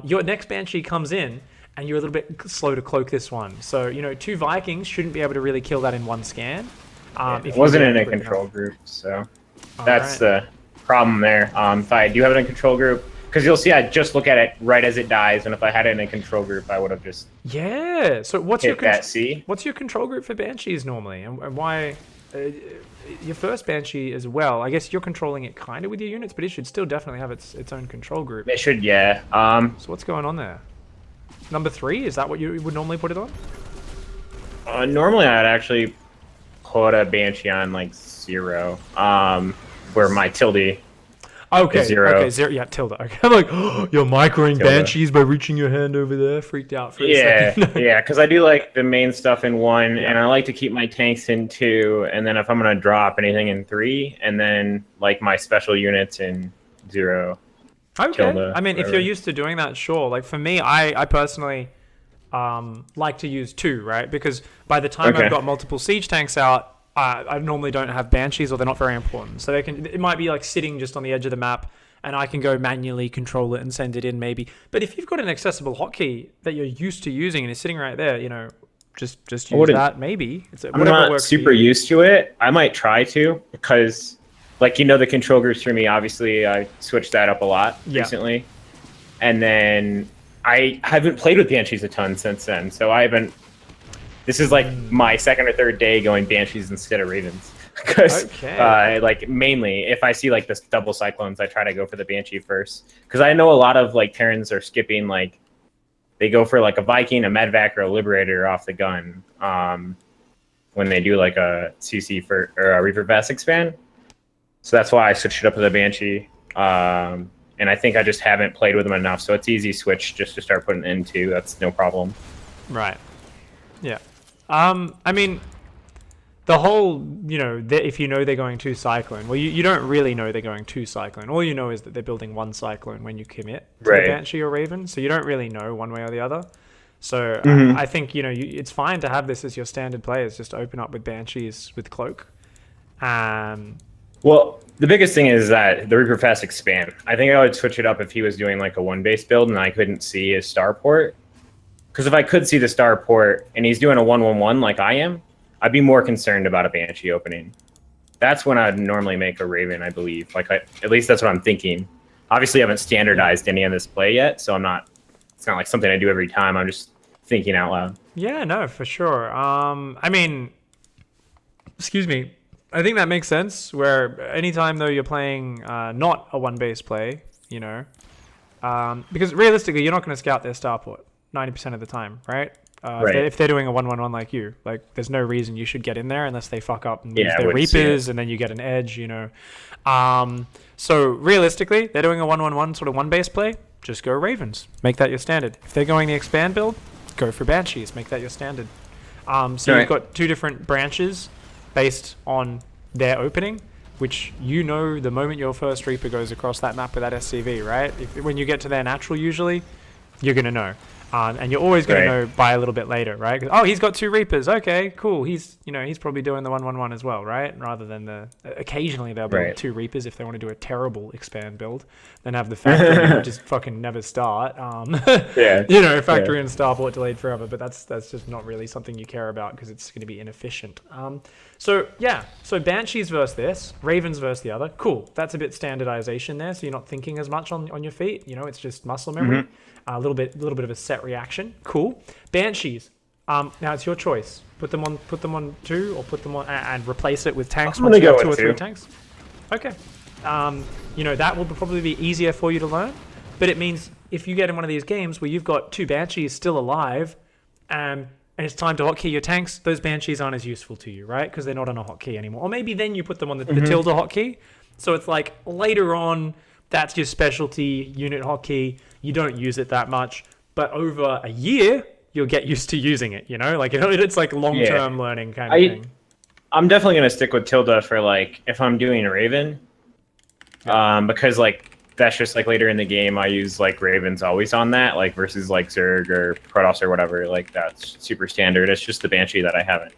A: Your next Banshee comes in, and you're a little bit slow to cloak this one. So, 2 Vikings shouldn't be able to really kill that in 1 scan.
B: It wasn't in a control group, so that's the problem there. If I do have it in a control group, because you'll see I just look at it right as it dies, and if I had it in a control group, I would have just
A: So what's
B: hit that C.
A: What's your control group for Banshees normally, and why your first Banshee as well? I guess you're controlling it kind of with your units, but it should still definitely have its own control group.
B: It should, yeah.
A: So what's going on there? Number 3, is that what you would normally put it on?
B: Normally I'd actually put a Banshee on like 0, where my tilde.
A: Okay,
B: 0.
A: Okay, 0, yeah, tilde. Okay, I'm like, you're microing Banshees by reaching your hand over there. Freaked out for a second.
B: Yeah, because I do like the main stuff in 1, and I like to keep my tanks in 2, and then if I'm going to drop anything in 3, and then like my special units in 0.
A: Okay,
B: tilde,
A: I mean, if you're used to doing that, sure. Like for me, I personally like to use 2, right? Because by the time I've got multiple siege tanks out, I normally don't have Banshees, or they're not very important. So it might be like sitting just on the edge of the map, and I can go manually control it and send it in maybe. But if you've got an accessible hotkey that you're used to using and it's sitting right there, just use that maybe.
B: I'm not super used to it. I might try to, because the control groups for me, obviously I switched that up a lot recently. And then I haven't played with Banshees a ton since then, so I haven't. This is like my 2nd or 3rd day going Banshees instead of Ravens. Because mainly if I see like this double Cyclones, I try to go for the Banshee first. Because I know a lot of Terrans are skipping, they go for like a Viking, a Medvac, or a Liberator off the gun when they do like a CC or a Reaper Vest expand. So that's why I switched it up to the Banshee. And I think I just haven't played with them enough. So it's easy switch just to start putting in 2. That's no problem.
A: Right. Yeah. I mean, the whole, if you know they're going 2 Cyclone, well, you don't really know they're going 2 Cyclone. All you know is that they're building 1 Cyclone when you commit to the Banshee or Raven, so you don't really know one way or the other. So I think, it's fine to have this as your standard players, just open up with Banshees with Cloak.
B: Well, the biggest thing is that the Reaper Fast expand. I think I would switch it up if he was doing like a 1-base build and I couldn't see his starport. Because if I could see the starport and he's doing a 1-1-1 like I am, I'd be more concerned about a Banshee opening. That's when I'd normally make a Raven, I believe. At least that's what I'm thinking. Obviously, I haven't standardized any of this play yet, so it's not like something I do every time. I'm just thinking out loud.
A: Yeah, no, for sure. I mean, excuse me. I think that makes sense, where anytime, though, you're playing not a 1-base play, because realistically, you're not going to scout their starport 90% of the time, right?
B: Right.
A: If they're doing a 1-1-1 like you, like there's no reason you should get in there unless they fuck up and use
B: Yeah, I
A: their
B: wouldn't see
A: Reapers,
B: it.
A: and then you get an edge, you know. So realistically, they're doing a 1-1-1 sort of one base play. Just go Ravens. Make that your standard. If they're going the expand build, go for Banshees. Make that your standard. So you've
B: Right.
A: got two different branches based on their opening, which you know the moment your first Reaper goes across that map with that SCV, right? When you get to their natural, usually, you're going to know. And you're always going
B: Right.
A: to know by a little bit later, right? 'Cause, oh, he's got two Reapers. Okay, cool. He's probably doing the 1-1-1 as well, right? Rather than occasionally they'll build
B: Right.
A: two Reapers if they want to do a terrible expand build, then have the factory just fucking never start.
B: Yeah.
A: Factory and starport delayed forever, but that's just not really something you care about because it's going to be inefficient. So Banshees versus this, Ravens versus the other. Cool. That's a bit standardization there, so you're not thinking as much on your feet. It's just muscle memory. A little bit of a set reaction. Cool. Banshees. Now it's your choice. Put them on 2, or put them on and replace it with tanks
B: I'm
A: once
B: gonna
A: you have
B: go
A: 2 or
B: with
A: 3
B: 2.
A: tanks. Okay. That will probably be easier for you to learn, but it means if you get in one of these games where you've got 2 Banshees still alive, and it's time to hotkey your tanks, those Banshees aren't as useful to you, right? Because they're not on a hotkey anymore. Or maybe then you put them on the tilde hotkey. So it's like later on, that's your specialty unit hotkey. You don't use it that much, but over a year, you'll get used to using it, Like, it's like long-term learning kind of thing.
B: I'm definitely gonna stick with Tilda for like if I'm doing a Raven, because like that's just like later in the game I use like Ravens always on that, like versus like Zerg or Protoss or whatever. Like that's super standard. It's just the Banshee that I haven't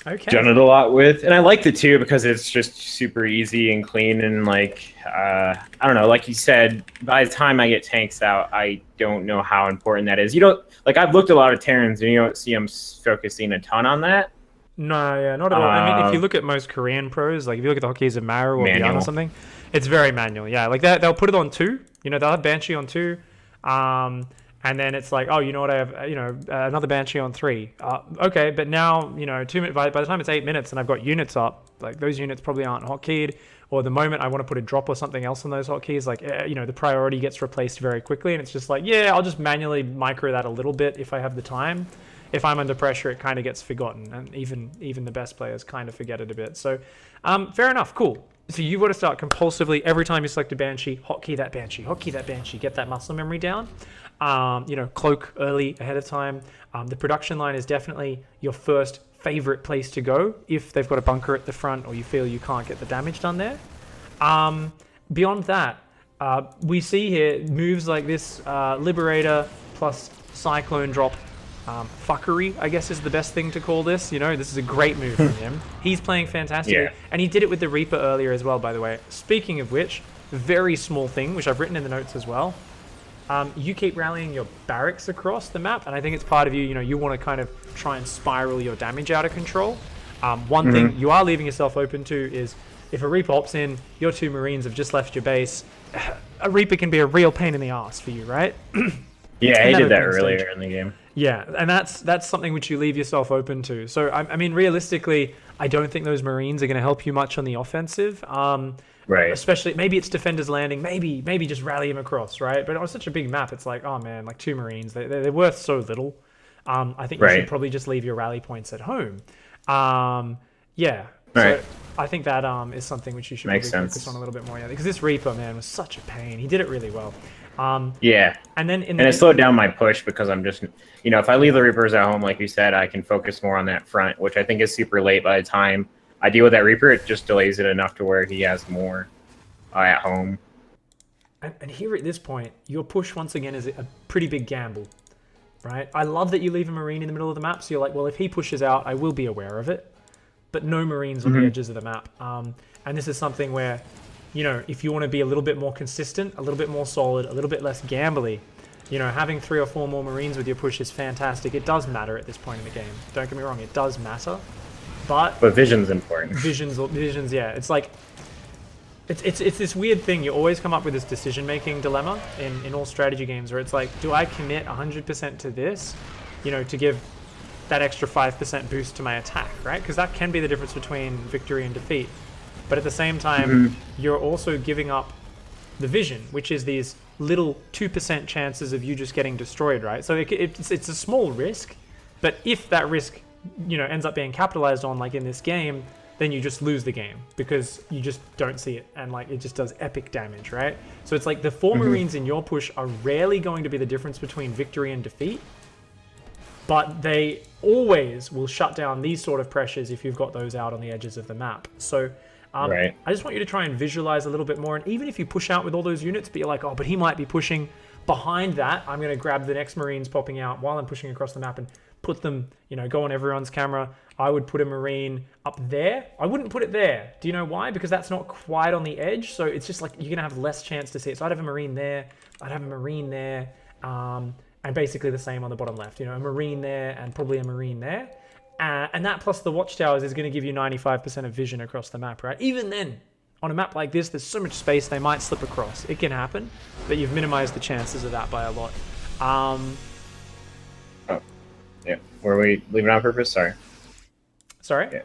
A: Okay.
B: done it a lot with, and I liked it too because it's just super easy and clean and like I don't know, like you said, by the time I get tanks out, I don't know how important that is. You don't like I've looked at a lot of Terrans and you don't see them focusing a ton on that.
A: No, yeah, not at all. I mean, if you look at most Korean pros, like if you look at the hotkeys of Maru or Beyond or
B: Manual.
A: something, it's very manual. Yeah, like they'll put it on 2. They'll have Banshee on 2, and then it's like, oh, you know what? I have another Banshee on 3. Okay, but now 2 minutes. By the time it's 8 minutes and I've got units up, like those units probably aren't hotkeyed. Or the moment I want to put a drop or something else on those hotkeys, like the priority gets replaced very quickly, and it's just like, yeah, I'll just manually micro that a little bit if I have the time. If I'm under pressure, it kind of gets forgotten, and even the best players kind of forget it a bit. So, fair enough, cool. So you've got to start compulsively every time you select a Banshee, hotkey that Banshee, get that muscle memory down. Cloak early ahead of time. The production line is definitely your first favorite place to go if they've got a bunker at the front or you feel you can't get the damage done there. Beyond that, we see here moves like this Liberator plus Cyclone drop. Fuckery, I guess, is the best thing to call this. This is a great move from him. He's playing fantastically.
B: Yeah.
A: And he did it with the Reaper earlier as well, by the way. Speaking of which, very small thing, which I've written in the notes as well. You keep rallying your barracks across the map, and I think it's part of you want to kind of try and spiral your damage out of control. One thing you are leaving yourself open to is if a Reaper hops in, your 2 Marines have just left your base, a Reaper can be a real pain in the ass for you, right?
B: Yeah, he
A: that
B: did that
A: opening
B: earlier
A: stage.
B: in the game.
A: Yeah, and that's something which you leave yourself open to. So, I mean, realistically, I don't think those Marines are going to help you much on the offensive.
B: Right.
A: Especially, maybe it's defenders landing, maybe just rally him across, right? But on such a big map, it's like, oh man, like 2 Marines, they're worth so little. I think you should
B: Right.
A: probably just leave your rally points at home. Yeah.
B: Right.
A: So I think that is something which you should
B: Makes
A: probably
B: sense.
A: focus on a little bit more. Yeah, because this Reaper, man, was such a pain. He did it really well.
B: Yeah.
A: And then
B: And it slowed down my push because I'm just, if I leave the Reapers at home, like you said, I can focus more on that front, which I think is super late by the time I deal with that Reaper. It just delays it enough to where he has more at home.
A: And here at this point, your push once again is a pretty big gamble, right? I love that you leave a Marine in the middle of the map, so you're like, well, if he pushes out, I will be aware of it, but no Marines on the edges of the map. And this is something where, if you want to be a little bit more consistent, a little bit more solid, a little bit less gambly, having 3 or 4 more Marines with your push is fantastic. It does matter at this point in the game. Don't get me wrong, it does matter. But
B: vision's important.
A: visions, yeah. It's like, it's this weird thing. You always come up with this decision-making dilemma in all strategy games where it's like, do I commit 100% to this, to give that extra 5% boost to my attack, right? Because that can be the difference between victory and defeat. But at the same time, you're also giving up the vision, which is these little 2% chances of you just getting destroyed, right? So it's a small risk, but if that risk, ends up being capitalized on, like in this game, then you just lose the game because you just don't see it, and like it just does epic damage, right? So it's like the 4 Marines in your push are rarely going to be the difference between victory and defeat, but they always will shut down these sort of pressures if you've got those out on the edges of the map. So I just want you to try and visualize a little bit more, and even if you push out with all those units, but you're like, oh, but he might be pushing behind that, I'm going to grab the next Marines popping out while I'm pushing across the map and put them, go on everyone's camera. I would put a Marine up there. I wouldn't put it there. Do you know why? Because that's not quite on the edge, so it's just like you're going to have less chance to see it. So I'd have a Marine there, I'd have a Marine there, and basically the same on the bottom left. A Marine there and probably a Marine there. And that plus the watchtowers is going to give you 95% of vision across the map, right? Even then, on a map like this, there's so much space they might slip across. It can happen, but you've minimized the chances of that by a lot.
B: Yeah. Were we leaving on purpose?
A: Sorry?
B: Yeah.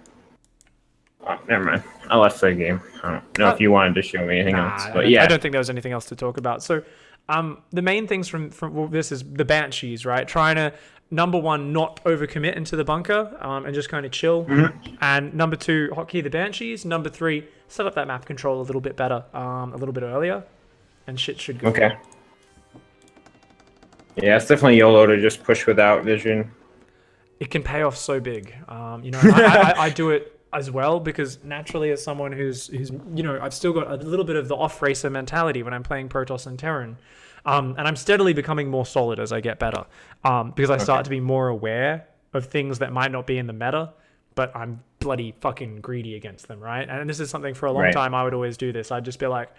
B: Oh, never mind. I left the game. I don't know if you wanted to show me anything else, but yeah.
A: I don't think there was anything else to talk about. So, the main things from this is the Banshees, right? Trying to, number one, not overcommit into the bunker and just kind of chill. And number two, hotkey the Banshees. Number three, set up that map control a little bit better, a little bit earlier, and shit should go.
B: Okay. Yeah, it's definitely YOLO to just push without vision.
A: It can pay off so big. I do it as well because naturally, as someone who's I've still got a little bit of the off-racer mentality when I'm playing Protoss and Terran. And I'm steadily becoming more solid as I get better because I start to be more aware of things that might not be in the meta, but I'm bloody fucking greedy against them, right? And this is something for a long time I would always do this. I'd just be like,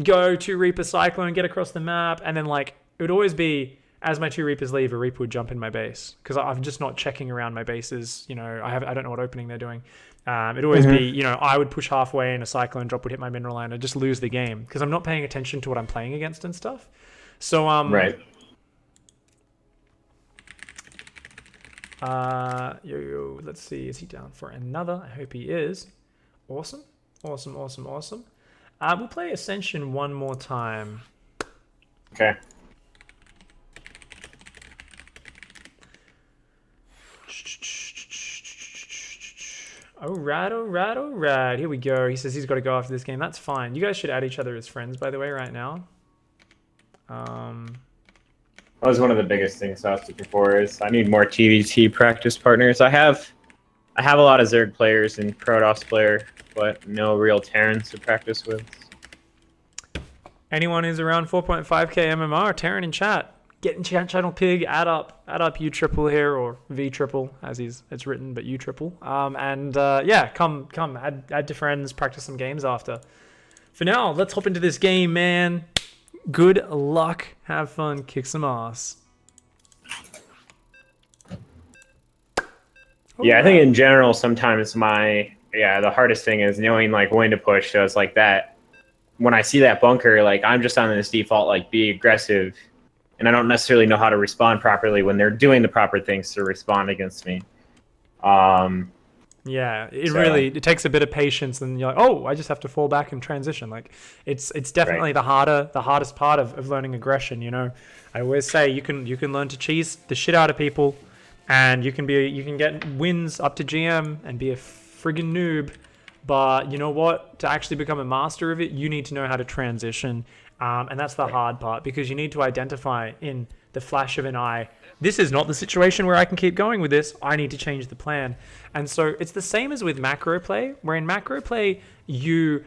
A: go 2 Reaper Cyclone, get across the map, and then like it would always be, as my 2 Reapers leave, a Reaper would jump in my base because I'm just not checking around my bases. I don't know what opening they're doing. It'd always be, I would push halfway and a Cyclone drop would hit my mineral line and I'd just lose the game because I'm not paying attention to what I'm playing against and stuff. So let's see, is he down for another? I hope he is. Awesome. We'll play Ascension one more time.
B: Okay.
A: All right. Here we go. He says he's got to go after this game. That's fine. You guys should add each other as friends, by the way, right now.
B: That was one of the biggest things I was looking for. Is I need more TvT practice partners. I have a lot of Zerg players and Protoss player, but no real Terrans to practice with.
A: Anyone who's around 4.5k MMR, Terran in chat. Get in chat, channel pig, add up U triple here, or V triple as it's written, but U triple. Come add to friends, practice some games after. For now, let's hop into this game, man. Good luck, have fun, kick some ass.
B: Yeah, I think in general, sometimes the hardest thing is knowing like when to push. So it's like that. When I see that bunker, like I'm just on this default, like be aggressive. And I don't necessarily know how to respond properly when they're doing the proper things to respond against me.
A: It takes a bit of patience, and you're like, oh, I just have to fall back and transition. Like it's definitely the hardest part of learning aggression. I always say you can learn to cheese the shit out of people, and you can get wins up to GM and be a friggin' noob. But you know what? To actually become a master of it, you need to know how to transition. And that's the hard part because you need to identify in the flash of an eye, this is not the situation where I can keep going with this. I need to change the plan. And so it's the same as with macro play, where in macro play, you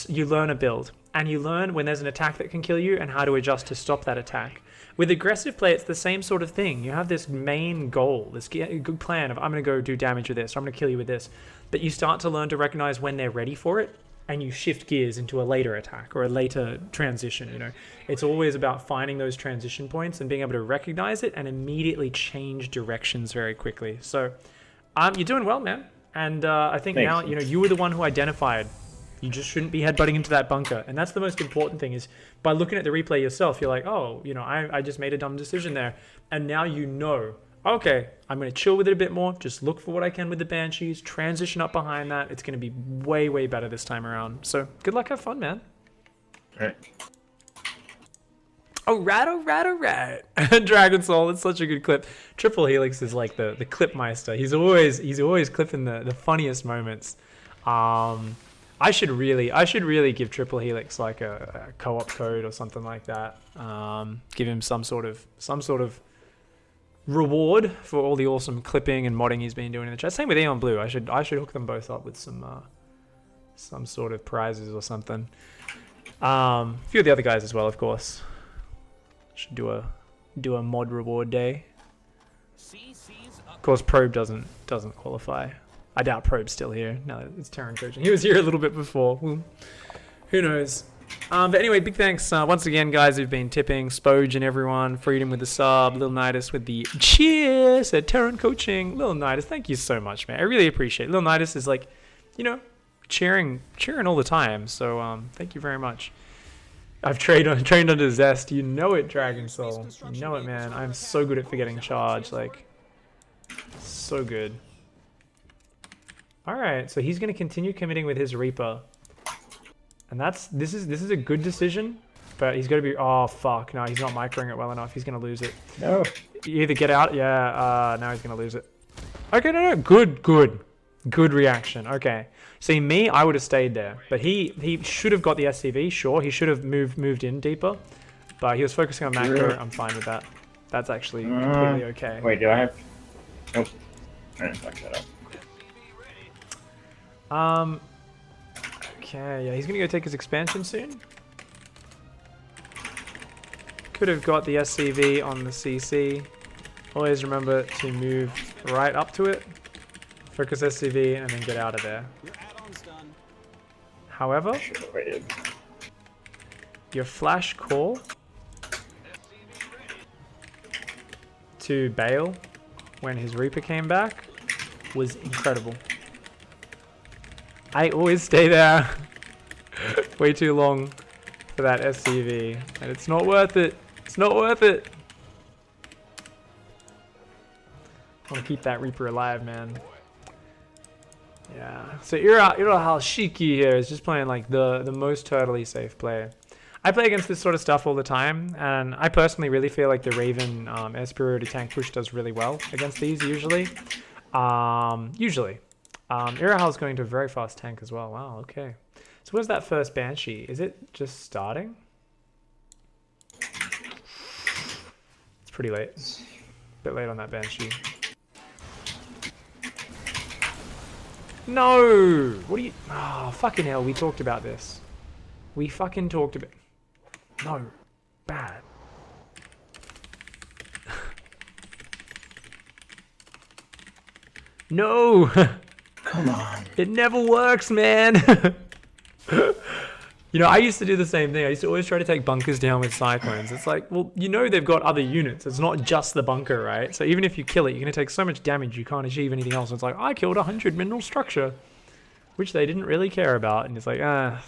A: learn a build and you learn when there's an attack that can kill you and how to adjust to stop that attack. With aggressive play, it's the same sort of thing. You have this main goal, this good plan of I'm going to go do damage with this, or I'm going to kill you with this. But you start to learn to recognize when they're ready for it, and you shift gears into a later attack or a later transition. It's always about finding those transition points and being able to recognize it and immediately change directions very quickly. So you're doing well, man. And I think
B: Thanks.
A: Now, you were the one who identified you just shouldn't be headbutting into that bunker. And that's the most important thing, is by looking at the replay yourself, you're like, oh, I just made a dumb decision there. And now okay, I'm going to chill with it a bit more, just look for what I can with the Banshees, transition up behind that. It's going to be way, way better this time around. So good luck, have fun, man.
B: All right.
A: Oh right. Dragon Soul, it's such a good clip. Triple Helix is like the clip meister. He's always clipping the funniest moments. I should really give Triple Helix like a co-op code or something like that. Give him some sort of reward for all the awesome clipping and modding he's been doing in the chat. Same with Eon Blue. I should hook them both up with some sort of prizes or something. A few of the other guys as well, of course. Should do a mod reward day. Of course, Probe doesn't qualify. I doubt Probe's still here. No, it's Terran coaching. He was here a little bit before. Well, who knows? But anyway, big thanks once again, guys, who've been tipping. Spoge and everyone. Freedom with the sub. Lil Nidus with the cheers at Terran coaching. Lil Nidus, thank you so much, man. I really appreciate it. Lil Nidus is like, you know, cheering all the time. So thank you very much. I've trained under Zest. You know it, Dragon Soul. You know it, man. I'm so good at forgetting charge. Like, so good. Alright, so he's going to continue committing with his Reaper. And this is a good decision, but he's got to be... Oh, fuck. No, he's not microing it well enough. He's going to lose it.
B: No.
A: You either get out... Yeah, now he's going to lose it. Okay, no. Good reaction. Okay. See, me, I would have stayed there. But he should have got the SCV, sure. He should have moved in deeper. But he was focusing on macro. I'm fine with that. That's actually completely okay.
B: Wait, do I have... Nope. I didn't fuck that up.
A: Okay, yeah, he's gonna go take his expansion soon. Could have got the SCV on the CC. Always remember to move right up to it. Focus SCV and then get out of there. However, your flash call to bail when his Reaper came back was incredible. I always stay there way too long for that SCV, and it's not worth it. It's not worth it. I want to keep that Reaper alive, man. Yeah. So Ira Halshiki here is just playing like the most totally safe player. I play against this sort of stuff all the time, and I personally really feel like the Raven air superiority tank push does really well against these usually. Irahal's going to a very fast tank as well. Wow, okay. So where's that first Banshee? Is it just starting? It's pretty late. A bit late on that Banshee. No! What are you... Oh, fucking hell, we talked about this. We fucking talked about... No. Bad. No!
B: Come on.
A: It never works, man. You know, I used to do the same thing. I used to always try to take bunkers down with cyclones. It's like, well, you know they've got other units. It's not just the bunker, right? So even if you kill it, you're going to take so much damage you can't achieve anything else. It's like, I killed 100 mineral structure, which they didn't really care about. And it's like, yeah.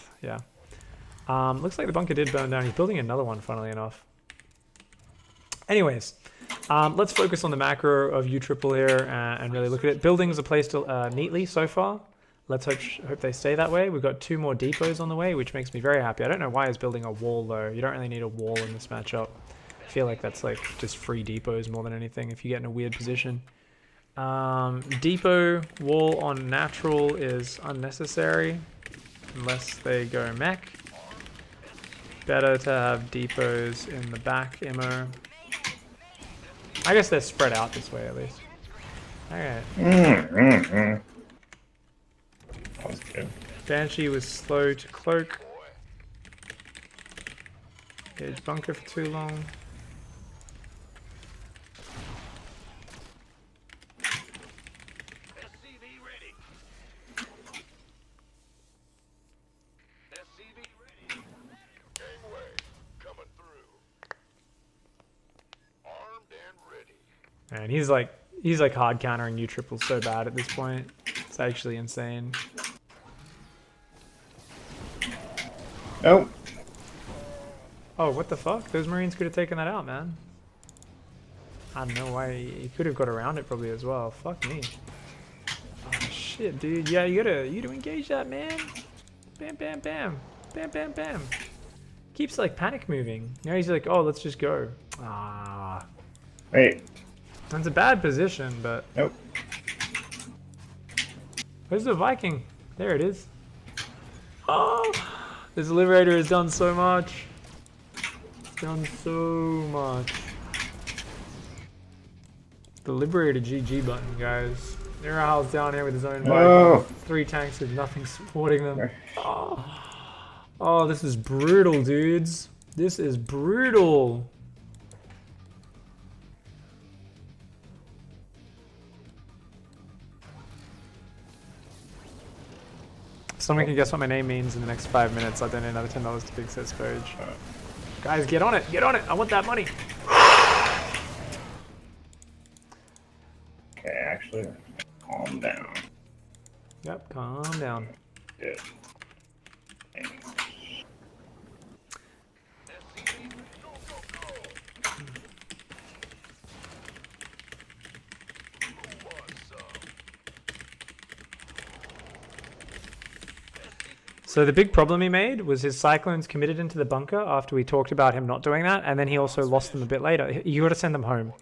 A: Looks like the bunker did burn down. He's building another one, funnily enough. Anyways, let's focus on the macro of U-Triple here and really look at it. Buildings are placed neatly so far. Let's hope they stay that way. We've got 2 more depots on the way, which makes me very happy. I don't know why he's building a wall, though. You don't really need a wall in this matchup. I feel like that's like just free depots more than anything if you get in a weird position. Depot wall on natural is unnecessary unless they go mech. Better to have depots in the back immo. I guess they're spread out this way at least. Alright.
B: That was good.
A: Banshee was slow to cloak. Gauge bunker for too long.
D: SCV ready. SCV ready. Gangway coming through. Armed and ready.
A: And he's like hard countering U-Triple so bad at this point. It's actually insane.
B: Oh.
A: Oh, what the fuck? Those Marines could have taken that out, man. I don't know why he could have got around it probably as well. Fuck me. Oh shit, dude. Yeah, you gotta engage that, man. Bam, bam, bam. Bam, bam, bam. Keeps like panic moving. Now he's like, oh, let's just go. Ah.
B: Wait.
A: That's a bad position, but...
B: Nope.
A: Where's the Viking? There it is. Oh! This Liberator has done so much. It's done so much. The Liberator GG button, guys. Nirahal's down here with his own Viking.
B: Oh.
A: 3 tanks with nothing supporting them. Oh, this is brutal, dudes. This is brutal. If someone can guess what my name means in the next 5 minutes, I'll donate another $10 to Big Set Spurge. Guys, get on it. Get on it. I want that money.
B: Okay, actually, calm down.
A: Yep, calm down.
B: Good.
A: So the big problem he made was his Cyclones committed into the bunker after we talked about him not doing that, and then he also lost them a bit later. You got to send them home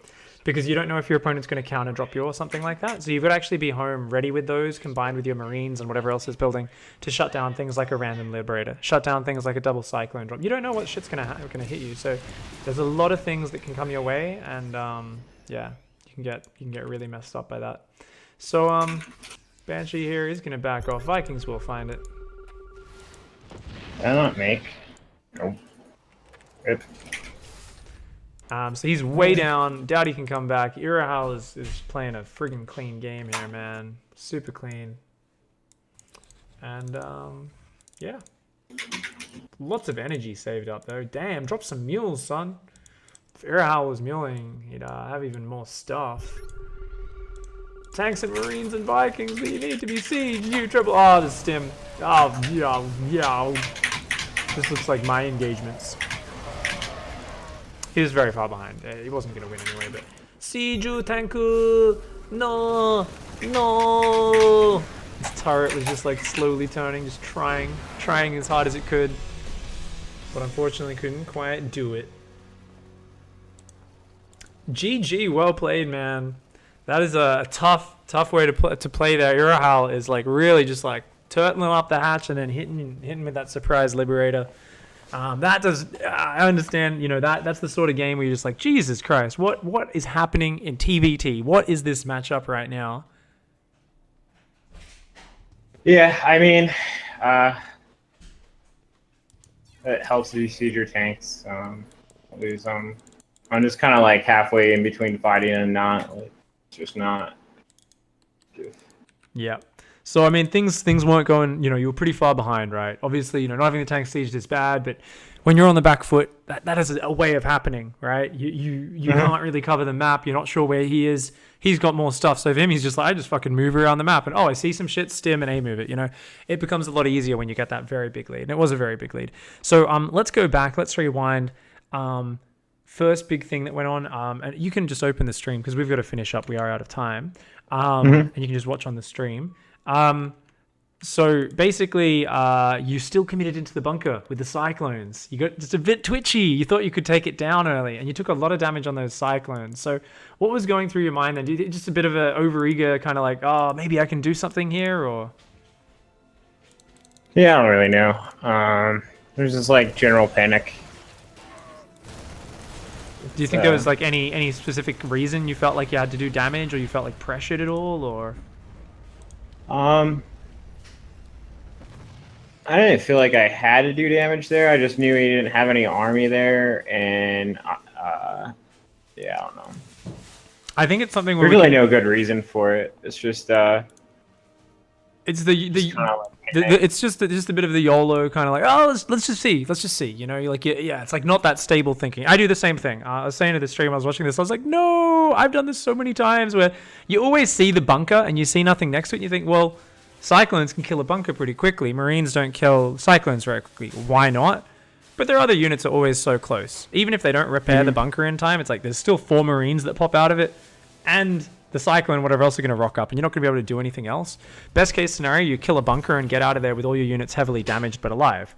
A: because you don't know if your opponent's going to counter drop you or something like that. So you've got to actually be home ready with those, combined with your Marines and whatever else is building, to shut down things like a random Liberator, shut down things like a double Cyclone drop. You don't know what shit's going to hit you. So there's a lot of things that can come your way, and yeah, you can get really messed up by that. So Banshee here is going to back off. Vikings will find it.
B: Cannot make. Nope. Good.
A: So he's way down. Doubt he can come back. Irahal is playing a friggin' clean game here, man. Super clean. And yeah. Lots of energy saved up though. Damn, drop some mules, son. If Irahal was muling, he'd have even more stuff. Tanks and Marines and Vikings, but you need to be siege. You triple. Oh, the stim. Oh, yeah. This looks like my engagements. He was very far behind. He wasn't going to win anyway, but... Siege Tanku! No! No! His turret was just like slowly turning, just trying as hard as it could. But unfortunately couldn't quite do it. GG, well played, man. That is a tough way to play there. Irahal is like really just like turtling up the hatch and then hitting with that surprise Liberator. That does, I understand, you know, that's the sort of game where you're just like, Jesus Christ, what is happening in TvT? What is this matchup right now?
B: Yeah, I mean, it helps to siege your tanks. I'm just kind of like halfway in between fighting and not. Like, it's just not.
A: Yeah. So, I mean, things weren't going, you know, you were pretty far behind, right? Obviously, you know, not having the tank sieged is bad, but when you're on the back foot, that is a way of happening, right? You can't really cover the map. You're not sure where he is. He's got more stuff. So for him, he's just like, I just fucking move around the map and, oh, I see some shit, stim and A-move it, you know? It becomes a lot easier when you get that very big lead. And it was a very big lead. So let's go back. Let's rewind. First big thing that went on, and you can just open the stream because we've got to finish up. We are out of time. And you can just watch on the stream. So basically, you still committed into the bunker with the Cyclones. You got just a bit twitchy. You thought you could take it down early, and you took a lot of damage on those Cyclones. So what was going through your mind then? Just a bit of a overeager kind of like, oh, maybe I can do something here, or?
B: Yeah, I don't really know. There's just like general panic.
A: Do you think there was like any specific reason you felt like you had to do damage, or you felt like pressured at all, or?
B: I didn't feel like I had to do damage there. I just knew he didn't have any army there, and yeah, I don't know.
A: I think it's something where
B: There's really no good reason for it. It's just
A: it's it's just a bit of the YOLO kind of like, oh, let's just see, you know, you're like, yeah, it's like not that stable thinking. I do the same thing. I was saying to the stream, I was watching this, I was like, no, I've done this so many times where you always see the bunker and you see nothing next to it, and you think, well, Cyclones can kill a bunker pretty quickly. Marines don't kill Cyclones very quickly. Why not? But their other units are always so close. Even if they don't repair the bunker in time, it's like there's still 4 Marines that pop out of it, and the Cyclone, whatever else, are going to rock up, and you're not going to be able to do anything else. Best case scenario, you kill a bunker and get out of there with all your units heavily damaged but alive.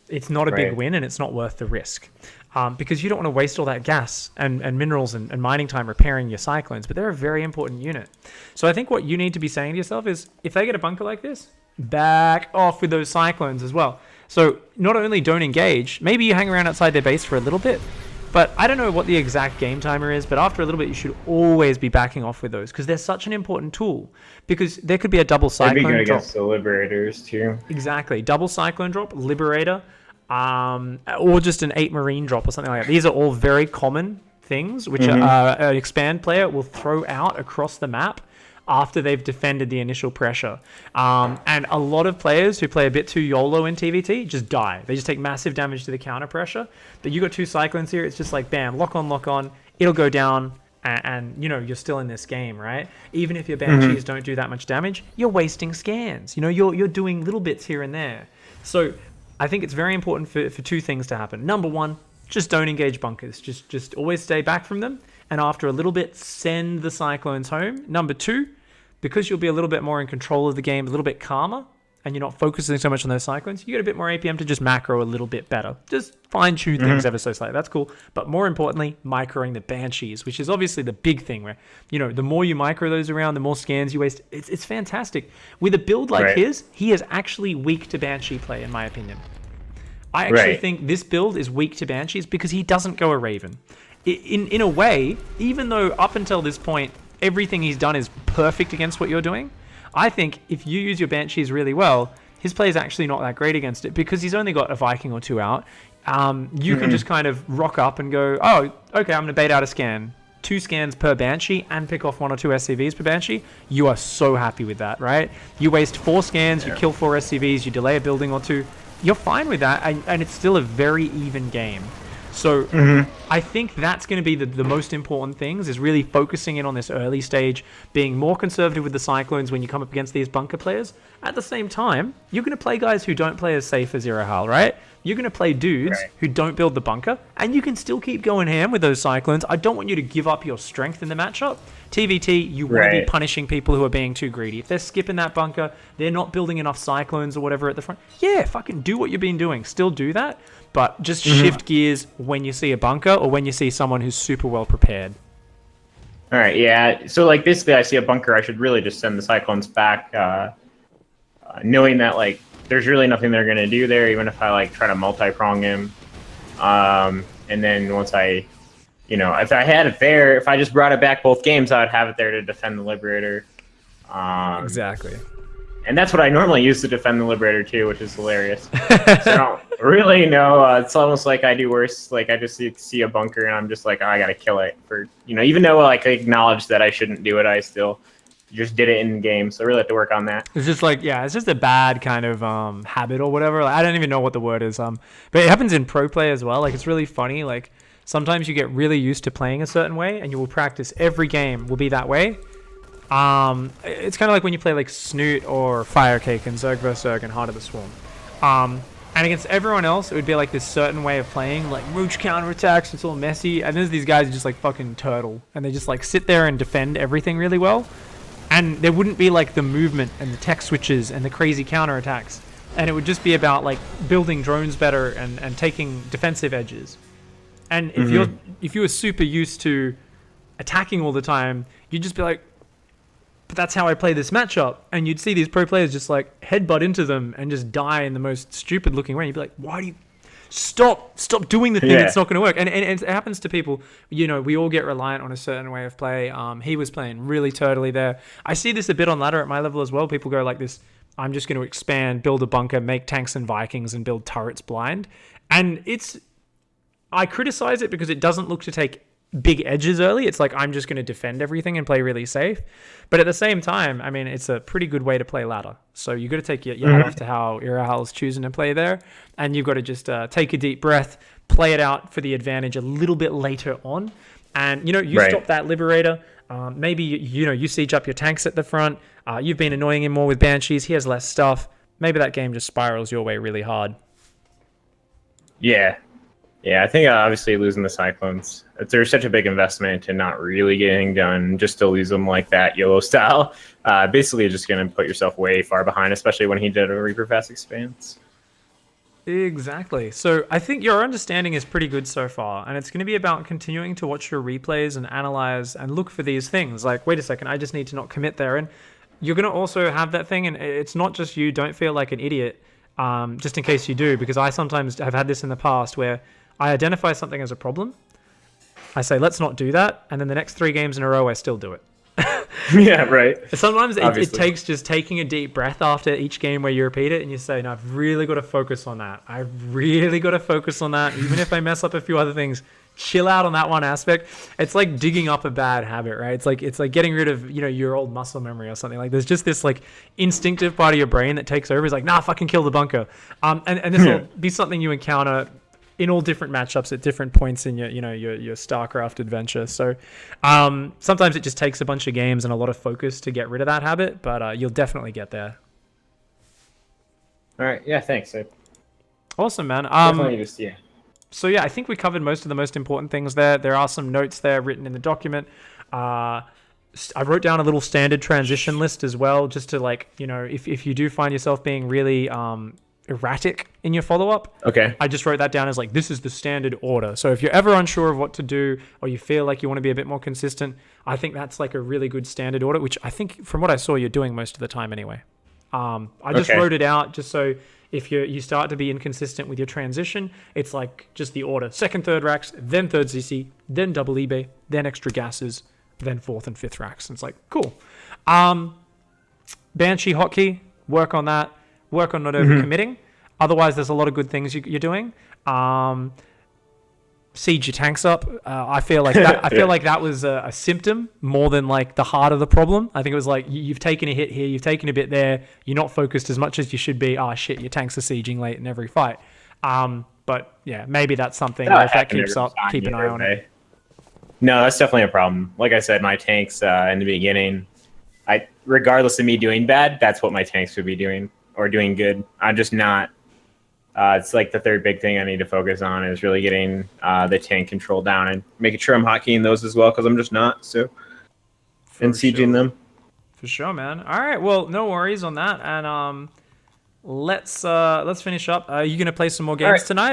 A: it's not a big win and it's not worth the risk. Because you don't want to waste all that gas and minerals and mining time repairing your cyclones, but they're a very important unit. So I think what you need to be saying to yourself is, if they get a bunker like this, back off with those cyclones as well. So not only don't engage, maybe you hang around outside their base for a little bit, but I don't know what the exact game timer is, but after a little bit, you should always be backing off with those, because they're such an important tool. Because there could be a double cyclone
B: They'd be good
A: drop.
B: against the Liberators, too.
A: Exactly. Double cyclone drop, Liberator, or just an 8 Marine drop or something like that. These are all very common things which an expand player will throw out across the map after they've defended the initial pressure. And a lot of players who play a bit too YOLO in TvT just die. They just take massive damage to the counter pressure. But you got 2 cyclones here, it's just like, bam, lock on, it'll go down, and you know, you're still in this game, right? Even if your Banshees don't do that much damage, you're wasting scans. You know, you're doing little bits here and there. So I think it's very important for 2 things to happen. Number 1, just don't engage bunkers. Just always stay back from them. And after a little bit, send the cyclones home. Number 2, because you'll be a little bit more in control of the game, a little bit calmer, and you're not focusing so much on those cyclones, you get a bit more APM to just macro a little bit better. Just fine-tune things ever so slightly. That's cool. But more importantly, microing the Banshees, which is obviously the big thing where, you know, the more you micro those around, the more scans you waste. It's fantastic. With a build like his, he is actually weak to Banshee play, in my opinion. I actually think this build is weak to Banshees because he doesn't go a Raven. In a way, even though up until this point, everything he's done is perfect against what you're doing, I think if you use your Banshees really well, his play is actually not that great against it because he's only got a Viking or 2 out. You can just kind of rock up and go, oh, okay, I'm going to bait out a scan. 2 scans per Banshee and pick off 1 or 2 SCVs per Banshee. You are so happy with that, right? You waste 4 scans, you kill 4 SCVs, you delay a building or 2. You're fine with that, and it's still a very even game. So I think that's going to be the most important things, is really focusing in on this early stage, being more conservative with the Cyclones when you come up against these bunker players. At the same time, you're going to play guys who don't play as safe as Zero Hal, right? You're going to play dudes who don't build the bunker, and you can still keep going ham with those Cyclones. I don't want you to give up your strength in the matchup. TvT, you want to be punishing people who are being too greedy. If they're skipping that bunker, they're not building enough Cyclones or whatever at the front, yeah, fucking do what you've been doing. Still do that, but just shift gears when you see a bunker or when you see someone who's super well prepared.
B: All right, yeah. So, like, basically, I see a bunker, I should really just send the Cyclones back, knowing that, like, there's really nothing they're going to do there, even if I, like, try to multi-prong him. And then once I, you know, if I had it there, if I just brought it back both games, I would have it there to defend the Liberator.
A: Exactly.
B: And that's what I normally use to defend the Liberator, too, which is hilarious. So I don't really know. It's almost like I do worse. Like, I just see a bunker, and I'm just like, oh, I got to kill it. For, you know, even though, like, I acknowledge that I shouldn't do it, I still just did it in game. So I really have to work on that.
A: It's just like, yeah, it's just a bad kind of habit or whatever. Like, I don't even know what the word is. But it happens in pro play as well. Like, it's really funny. Like, sometimes you get really used to playing a certain way, and you will practice every game will be that way. It's kind of like when you play like Snoot or Firecake and Zerg vs Zerg and Heart of the Swarm. And against everyone else, it would be like this certain way of playing, like Mooch counterattacks, it's all messy. And there's these guys who just like fucking turtle, and they just like sit there and defend everything really well. And there wouldn't be like the movement and the tech switches and the crazy counterattacks. And it would just be about like building drones better and taking defensive edges. And if you were super used to attacking all the time, you'd just be like, but that's how I play this matchup. And you'd see these pro players just like headbutt into them and just die in the most stupid looking way. You'd be like, why do you stop doing the thing that's not going to work? And it happens to people. You know, we all get reliant on a certain way of play. He was playing really turtly there. I see this a bit on ladder at my level as well. People go like this, I'm just going to expand, build a bunker, make tanks and Vikings, and build turrets blind. And I criticize it because it doesn't look to take big edges early. It's like, I'm just going to defend everything and play really safe. But at the same time, I mean, it's a pretty good way to play ladder. So you got to take your hat off to how Irahal's choosing to play there. And you've got to just take a deep breath, play it out for the advantage a little bit later on. And, you know, you stop that Liberator. Maybe, you siege up your tanks at the front. You've been annoying him more with Banshees. He has less stuff. Maybe that game just spirals your way really hard.
B: Yeah. Yeah, I think obviously losing the Cyclones, there's such a big investment to not really getting done, just to lose them like that YOLO style. Basically, just going to put yourself way far behind, especially when he did a Reaper Fast Expanse.
A: Exactly. So I think your understanding is pretty good so far, and it's going to be about continuing to watch your replays and analyze and look for these things. Like, wait a second, I just need to not commit there. And you're going to also have that thing, and it's not just you. Don't feel like an idiot, just in case you do, because I sometimes have had this in the past where I identify something as a problem. I say, let's not do that, and then the next 3 games in a row, I still do it.
B: Yeah, right.
A: Sometimes it
B: Obviously.
A: takes just taking a deep breath after each game where you repeat it and you say, no, I've really got to focus on that. I've really got to focus on that. Even if I mess up a few other things, chill out on that one aspect. It's like digging up a bad habit, right? It's like getting rid of, your old muscle memory or something. Like there's just this like instinctive part of your brain that takes over. It's like, nah, fucking kill the bunker. And this will be something you encounter in all different matchups at different points in your StarCraft adventure. So sometimes it just takes a bunch of games and a lot of focus to get rid of that habit, but you'll definitely get there.
B: All right. Yeah. Thanks.
A: Awesome, man.
B: Definitely just
A: So yeah, I think we covered most of the most important things there. There are some notes there written in the document. I wrote down a little standard transition list as well, just to if you do find yourself being really erratic in your follow-up.
B: Okay.
A: I just wrote that down as like, this is the standard order. So if you're ever unsure of what to do or you feel like you want to be a bit more consistent, I think that's like a really good standard order, which I think from what I saw, you're doing most of the time anyway. I just wrote it out just so if you start to be inconsistent with your transition, it's like just the order. 2nd, 3rd racks, then 3rd CC, then double eBay, then extra gases, then 4th and 5th racks. And it's like, cool. Banshee hotkey, work on that. Work on not overcommitting. Otherwise, there's a lot of good things you're doing. Siege your tanks up. I feel like that. I feel like that was a symptom more than like the heart of the problem. I think it was like you've taken a hit here, you've taken a bit there. You're not focused as much as you should be. Oh shit, your tanks are sieging late in every fight. But yeah, maybe that's something. If that keeps up, keep an eye on it.
B: No, that's definitely a problem. Like I said, my tanks in the beginning, regardless of me doing bad, that's what my tanks would be doing. Or doing good. I'm just not. It's like the third big thing I need to focus on is really getting the tank control down and making sure I'm hotkeying those as well because I'm just not. So, and sieging them.
A: For sure, man. All right. Well, no worries on that. And let's finish up. Are you gonna play some more games tonight?